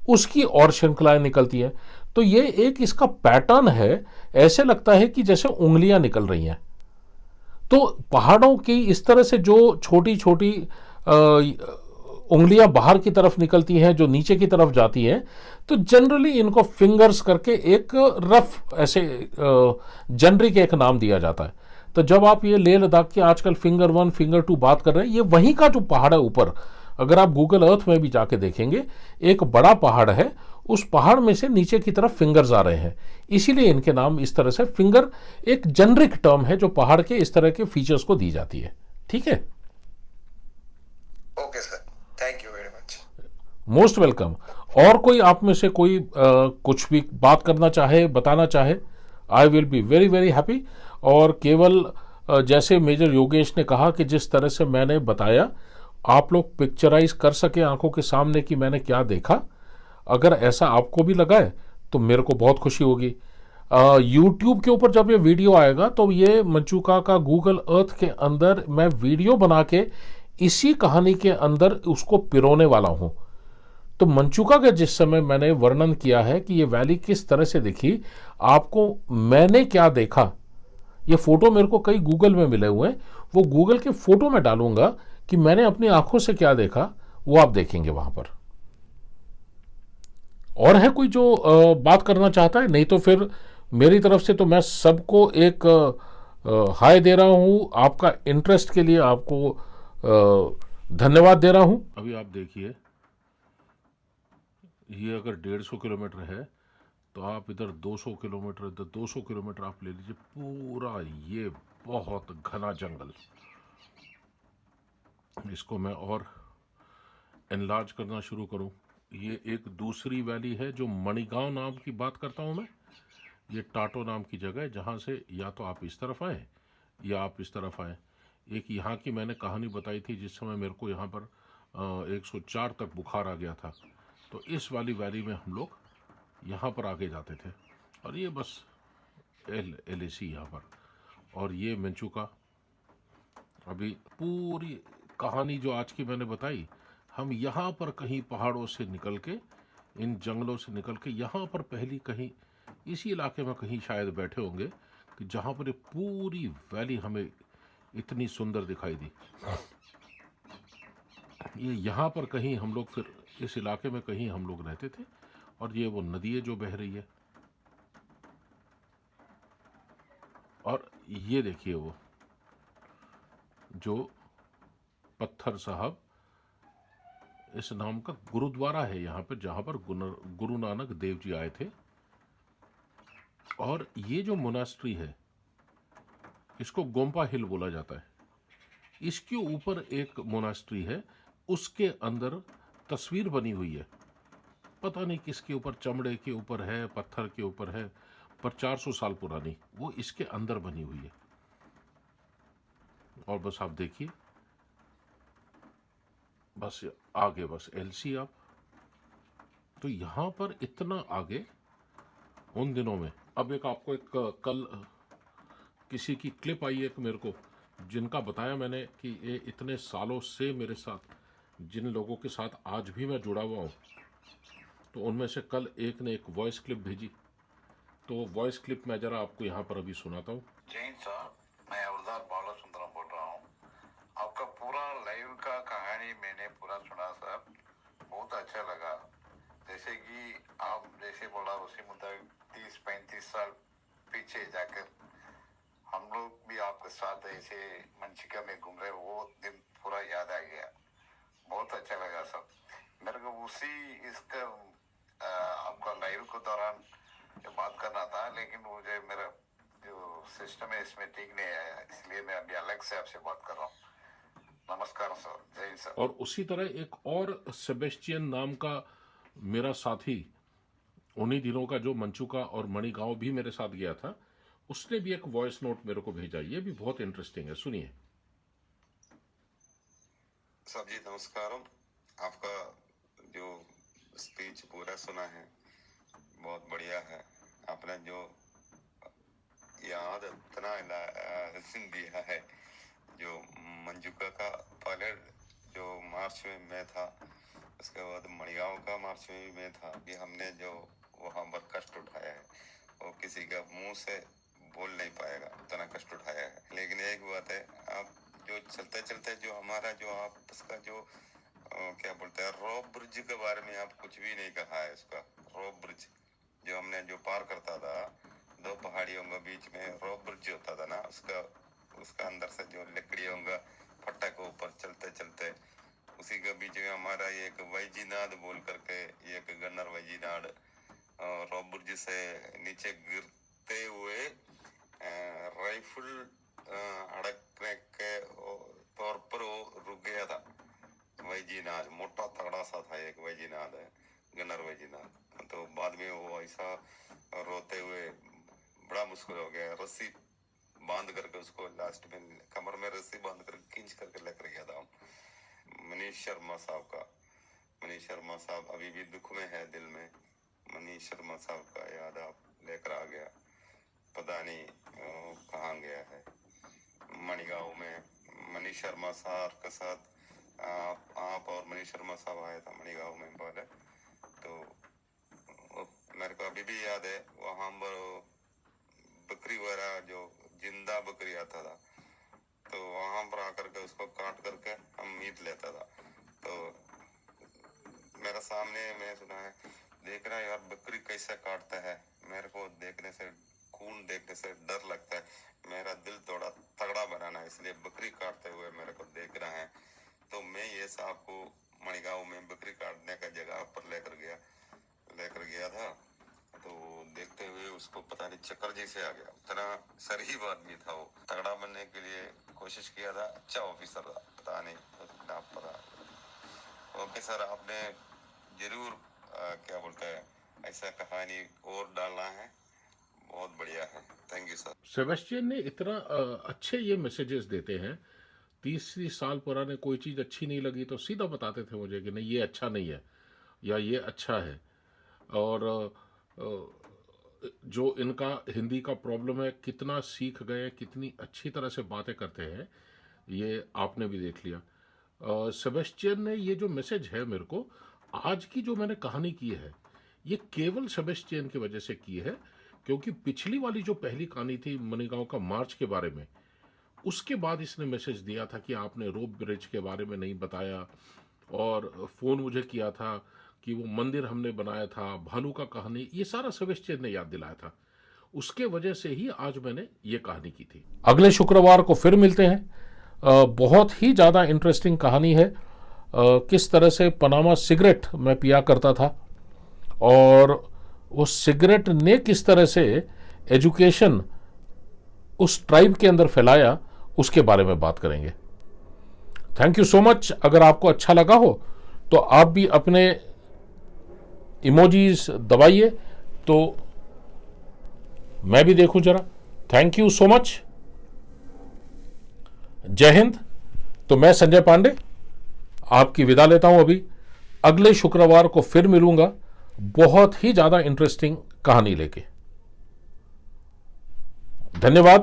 उसकी और श्रृंखलाएं निकलती हैं। तो ये एक इसका पैटर्न है, ऐसे लगता है कि जैसे उंगलियां निकल रही हैं। तो पहाड़ों की इस तरह से जो छोटी छोटी उंगलियां बाहर की तरफ निकलती हैं, जो नीचे की तरफ जाती हैं, तो जनरली इनको फिंगर्स करके एक रफ ऐसे जनरिक एक नाम दिया जाता है। तो जब आप ये लेह लद्दाख के आजकल फिंगर 1 फिंगर 2 बात कर रहे हैं, ये वहीं का जो पहाड़ है ऊपर, अगर आप गूगल अर्थ में भी जाके देखेंगे, एक बड़ा पहाड़ है, उस पहाड़ में से नीचे की तरफ फिंगर्स आ रहे हैं, इसीलिए इनके नाम इस तरह से। फिंगर एक जेनरिक टर्म है जो पहाड़ के इस तरह के फीचर्स को दी जाती है। ठीक है, okay sir, thank you very much. Most welcome. और कोई आप में से कोई कुछ भी बात करना चाहे, बताना चाहे, I will be very very happy. और केवल जैसे मेजर योगेश ने कहा कि जिस तरह से मैंने बताया, आप लोग पिक्चराइज कर सके आंखों के सामने कि मैंने क्या देखा, अगर ऐसा आपको भी लगा है तो मेरे को बहुत खुशी होगी। यूट्यूब के ऊपर जब ये वीडियो आएगा तो ये मंचूका का गूगल अर्थ के अंदर मैं वीडियो बना के इसी कहानी के अंदर उसको पिरोने वाला हूँ। तो मंचूका का जिस समय मैंने वर्णन किया है कि ये वैली किस तरह से दिखी, आपको मैंने क्या देखा, ये फोटो मेरे को कई गूगल में मिले हुए हैं, वो गूगल के फोटो में डालूंगा कि मैंने अपनी आंखों से क्या देखा, वो आप देखेंगे वहां पर। और है कोई जो बात करना चाहता है? नहीं तो फिर मेरी तरफ से तो मैं सबको एक हाय दे रहा हूं, आपका इंटरेस्ट के लिए आपको धन्यवाद दे रहा हूं। अभी आप देखिए, ये अगर 150 किलोमीटर है तो आप इधर 200 किलोमीटर, इधर 200 किलोमीटर आप ले लीजिए, पूरा ये बहुत घना जंगल, इसको मैं और एनलार्ज करना शुरू करूं। ये एक दूसरी वैली है जो मणिगांव नाम की बात करता हूं मैं। ये टाटो नाम की जगह है जहां से या तो आप इस तरफ आए या आप इस तरफ आए। एक यहाँ की मैंने कहानी बताई थी जिस समय मेरे को यहाँ पर 104 तक बुखार आ गया था, तो इस वाली वैली में हम लोग यहाँ पर आगे जाते थे। और ये बस LAC यहाँ पर, और ये मेंचुका। अभी पूरी कहानी जो आज की मैंने बताई, हम यहाँ पर कहीं पहाड़ों से निकल के, इन जंगलों से निकल के यहाँ पर पहली कहीं इसी इलाके में कहीं शायद बैठे होंगे कि जहाँ पर ये पूरी वैली हमें इतनी सुंदर दिखाई दी। ये यहाँ पर कहीं हम लोग, फिर इस इलाके में कहीं हम लोग रहते थे। और ये वो नदी है जो बह रही है, और ये देखिए वो जो पत्थर साहब इस नाम का गुरुद्वारा है यहाँ पर, जहाँ पर गुरु नानक देव जी आए थे। और ये जो मोनास्ट्री है इसको गोम्पा हिल बोला जाता है। इसके ऊपर एक मोनास्ट्री है, उसके अंदर तस्वीर बनी हुई है, पता नहीं किसके ऊपर, चमड़े के ऊपर है, पत्थर के ऊपर है, पर 400 साल पुरानी, वो इसके अंदर बनी हुई है। और बस आप देखिए, बस आगे बस LC आप, तो यहां पर इतना आगे उन दिनों में। अब एक आपको एक कल किसी की क्लिप आई एक मेरे को, जिनका बताया मैंने कि ये इतने सालों से मेरे साथ, जिन लोगों के साथ आज भी मैं जुड़ा हुआ हूँ, तो उनमें से कल एक ने एक वॉइस क्लिप भेजी। तो वो वॉइस क्लिप मैं जरा आपको यहाँ पर अभी सुनाता हूँ। जैन साहब, मैं अवतार बालासुंदरम बोल रहा हूँ। आपका पूरा लाइव का कहानी मैंने पूरा सुना साहब, बहुत अच्छा लगा। जैसे कि आप जैसे बोला उसी मुताबिक 30-35 साल पीछे जाकर हम लोग भी आपके साथ ऐसे मंचिका में घूम रहे, वो दिन पूरा याद आ गया। बहुत अच्छा लगा सब मेरे को। उसी इसका आपका लाइव के दौरान बात करना था, लेकिन मुझे मेरा जो सिस्टम है इसमें ठीक नहीं आया, इसलिए मैं अभी अलग से आपसे बात कर रहा हूँ। नमस्कार सर, जय हिंद सर। और उसी तरह एक और सेबेस्टियन नाम का मेरा साथी, उन्हीं दिनों का, जो मंचुका और मणिगांव भी मेरे साथ गया था, उसने भी एक वॉइस नोट मेरे को भेजा। ये भी बहुत इंटरेस्टिंग है, सुनिए। सब जी नमस्कार। आपका जो स्पीच पूरा सुना है, बहुत बढ़िया है। आपने जो याद इतना दिया है, जो मंजुका का पहले जो मार्च में मैं था, उसके बाद मणिगांव का मार्च में मैं था, कि हमने जो वहाँ पर कष्ट उठाया है वो किसी का मुंह से बोल नहीं पाएगा, इतना कष्ट उठाया है। लेकिन एक बात है, आप जो चलते चलते जो हमारा जो आप इसका जो क्या बोलते हैं, रॉक ब्रिज के बारे में आप कुछ भी नहीं कहा है। इसका रॉक ब्रिज जो हमने जो पार करता था, दो पहाड़ियों के बीच में रॉक ब्रिज होता था ना, उसका अंदर से जो लकड़ियों का फट्टा के ऊपर चलते चलते, उसी के बीच में हमारा एक वैजीनाथ बोल करके, एक गन्नर वैजीनाथ रॉक ब्रिज से नीचे गिरते हुए राइफल अड़कने के तौर पर वो रुक गया था। वैजीनाथ मोटा तगड़ा सा था, एक वैजीनाथ है, गन्नर वैजीनाथ। तो बाद में वो ऐसा रोते हुए बड़ा मुश्किल हो गया, रस्सी बांध करके उसको लास्ट में कमर में रस्सी बांध कर खींच करके लेकर गया था मनीष शर्मा साहब का। मनीष शर्मा साहब अभी भी दुख में है दिल में। मनीष शर्मा साहब का याद आप लेकर आ गया, पता नहीं कहाँ गया है। मणिगांव में मनीष शर्मा साहब के साथ आप और मनीष शर्मा साहब आया था मणिगांव में पहले, तो मेरे को अभी भी याद है। वहां पर बकरी वगैरह जो जिंदा बकरी आता था, तो वहां पर आकर के उसको काट करके हम मीट लेता था। तो मेरा सामने मैं सुना है, देख रहा है यार बकरी कैसे काटता है, मेरे को देखने से, खून देखने से डर लगता है। मेरा दिल थोड़ा तगड़ा बनाना है, इसलिए बकरी काटते हुए मेरे को देख रहा है। तो मैं ये साहब को मणिगांव में बकरी काटने का जगह पर लेकर गया था। तो देखते हुए उसको पता नहीं चक्कर जैसे आ गया। इतना शरीफ आदमी था वो, तगड़ा बनने के लिए कोशिश किया था, अच्छा ऑफिसर था, पता नहीं नाम ओके सर, आपने जरूर क्या बोलते हैं ऐसा कहानी और डालना है, बहुत बढ़िया है। Thank you sir. सेबेस्टियन ने इतना अच्छे ये मैसेजेस देते हैं। 30 साल पुराने कोई चीज़ अच्छी नहीं लगी तो सीधा बताते थे मुझे कि नहीं ये अच्छा नहीं है या ये अच्छा है। और जो इनका हिंदी का प्रॉब्लम है, कितना सीख गए, कितनी अच्छी तरह से बातें करते हैं, ये आपने भी देख लिया। सेबेस्टियन ने ये जो मैसेज है मेरे को, आज की जो मैंने कहानी की है, ये केवल सेबेस्टियन की वजह से की है, क्योंकि पिछली वाली जो पहली कहानी थी मणिगांव का मार्च के बारे में, उसके बाद इसने मैसेज दिया था कि आपने रोप ब्रिज के बारे में नहीं बताया, और फ़ोन मुझे किया था कि वो मंदिर हमने बनाया था, भालू का कहानी, ये सारा सेबेस्टियन ने याद दिलाया था। उसके वजह से ही आज मैंने ये कहानी की थी। अगले शुक्रवार को फिर मिलते हैं। बहुत ही ज़्यादा इंटरेस्टिंग कहानी है। किस तरह से पनामा सिगरेट मैं पिया करता था और उस सिगरेट ने किस तरह से एजुकेशन उस ट्राइब के अंदर फैलाया, उसके बारे में बात करेंगे। Thank you so much. अगर आपको अच्छा लगा हो तो आप भी अपने इमोजीज दबाइए तो मैं भी देखूं जरा। Thank you so much. जय हिंद। तो मैं संजय पांडे आपकी विदा लेता हूं। अभी अगले शुक्रवार को फिर मिलूंगा बहुत ही ज्यादा इंटरेस्टिंग कहानी लेके। धन्यवाद।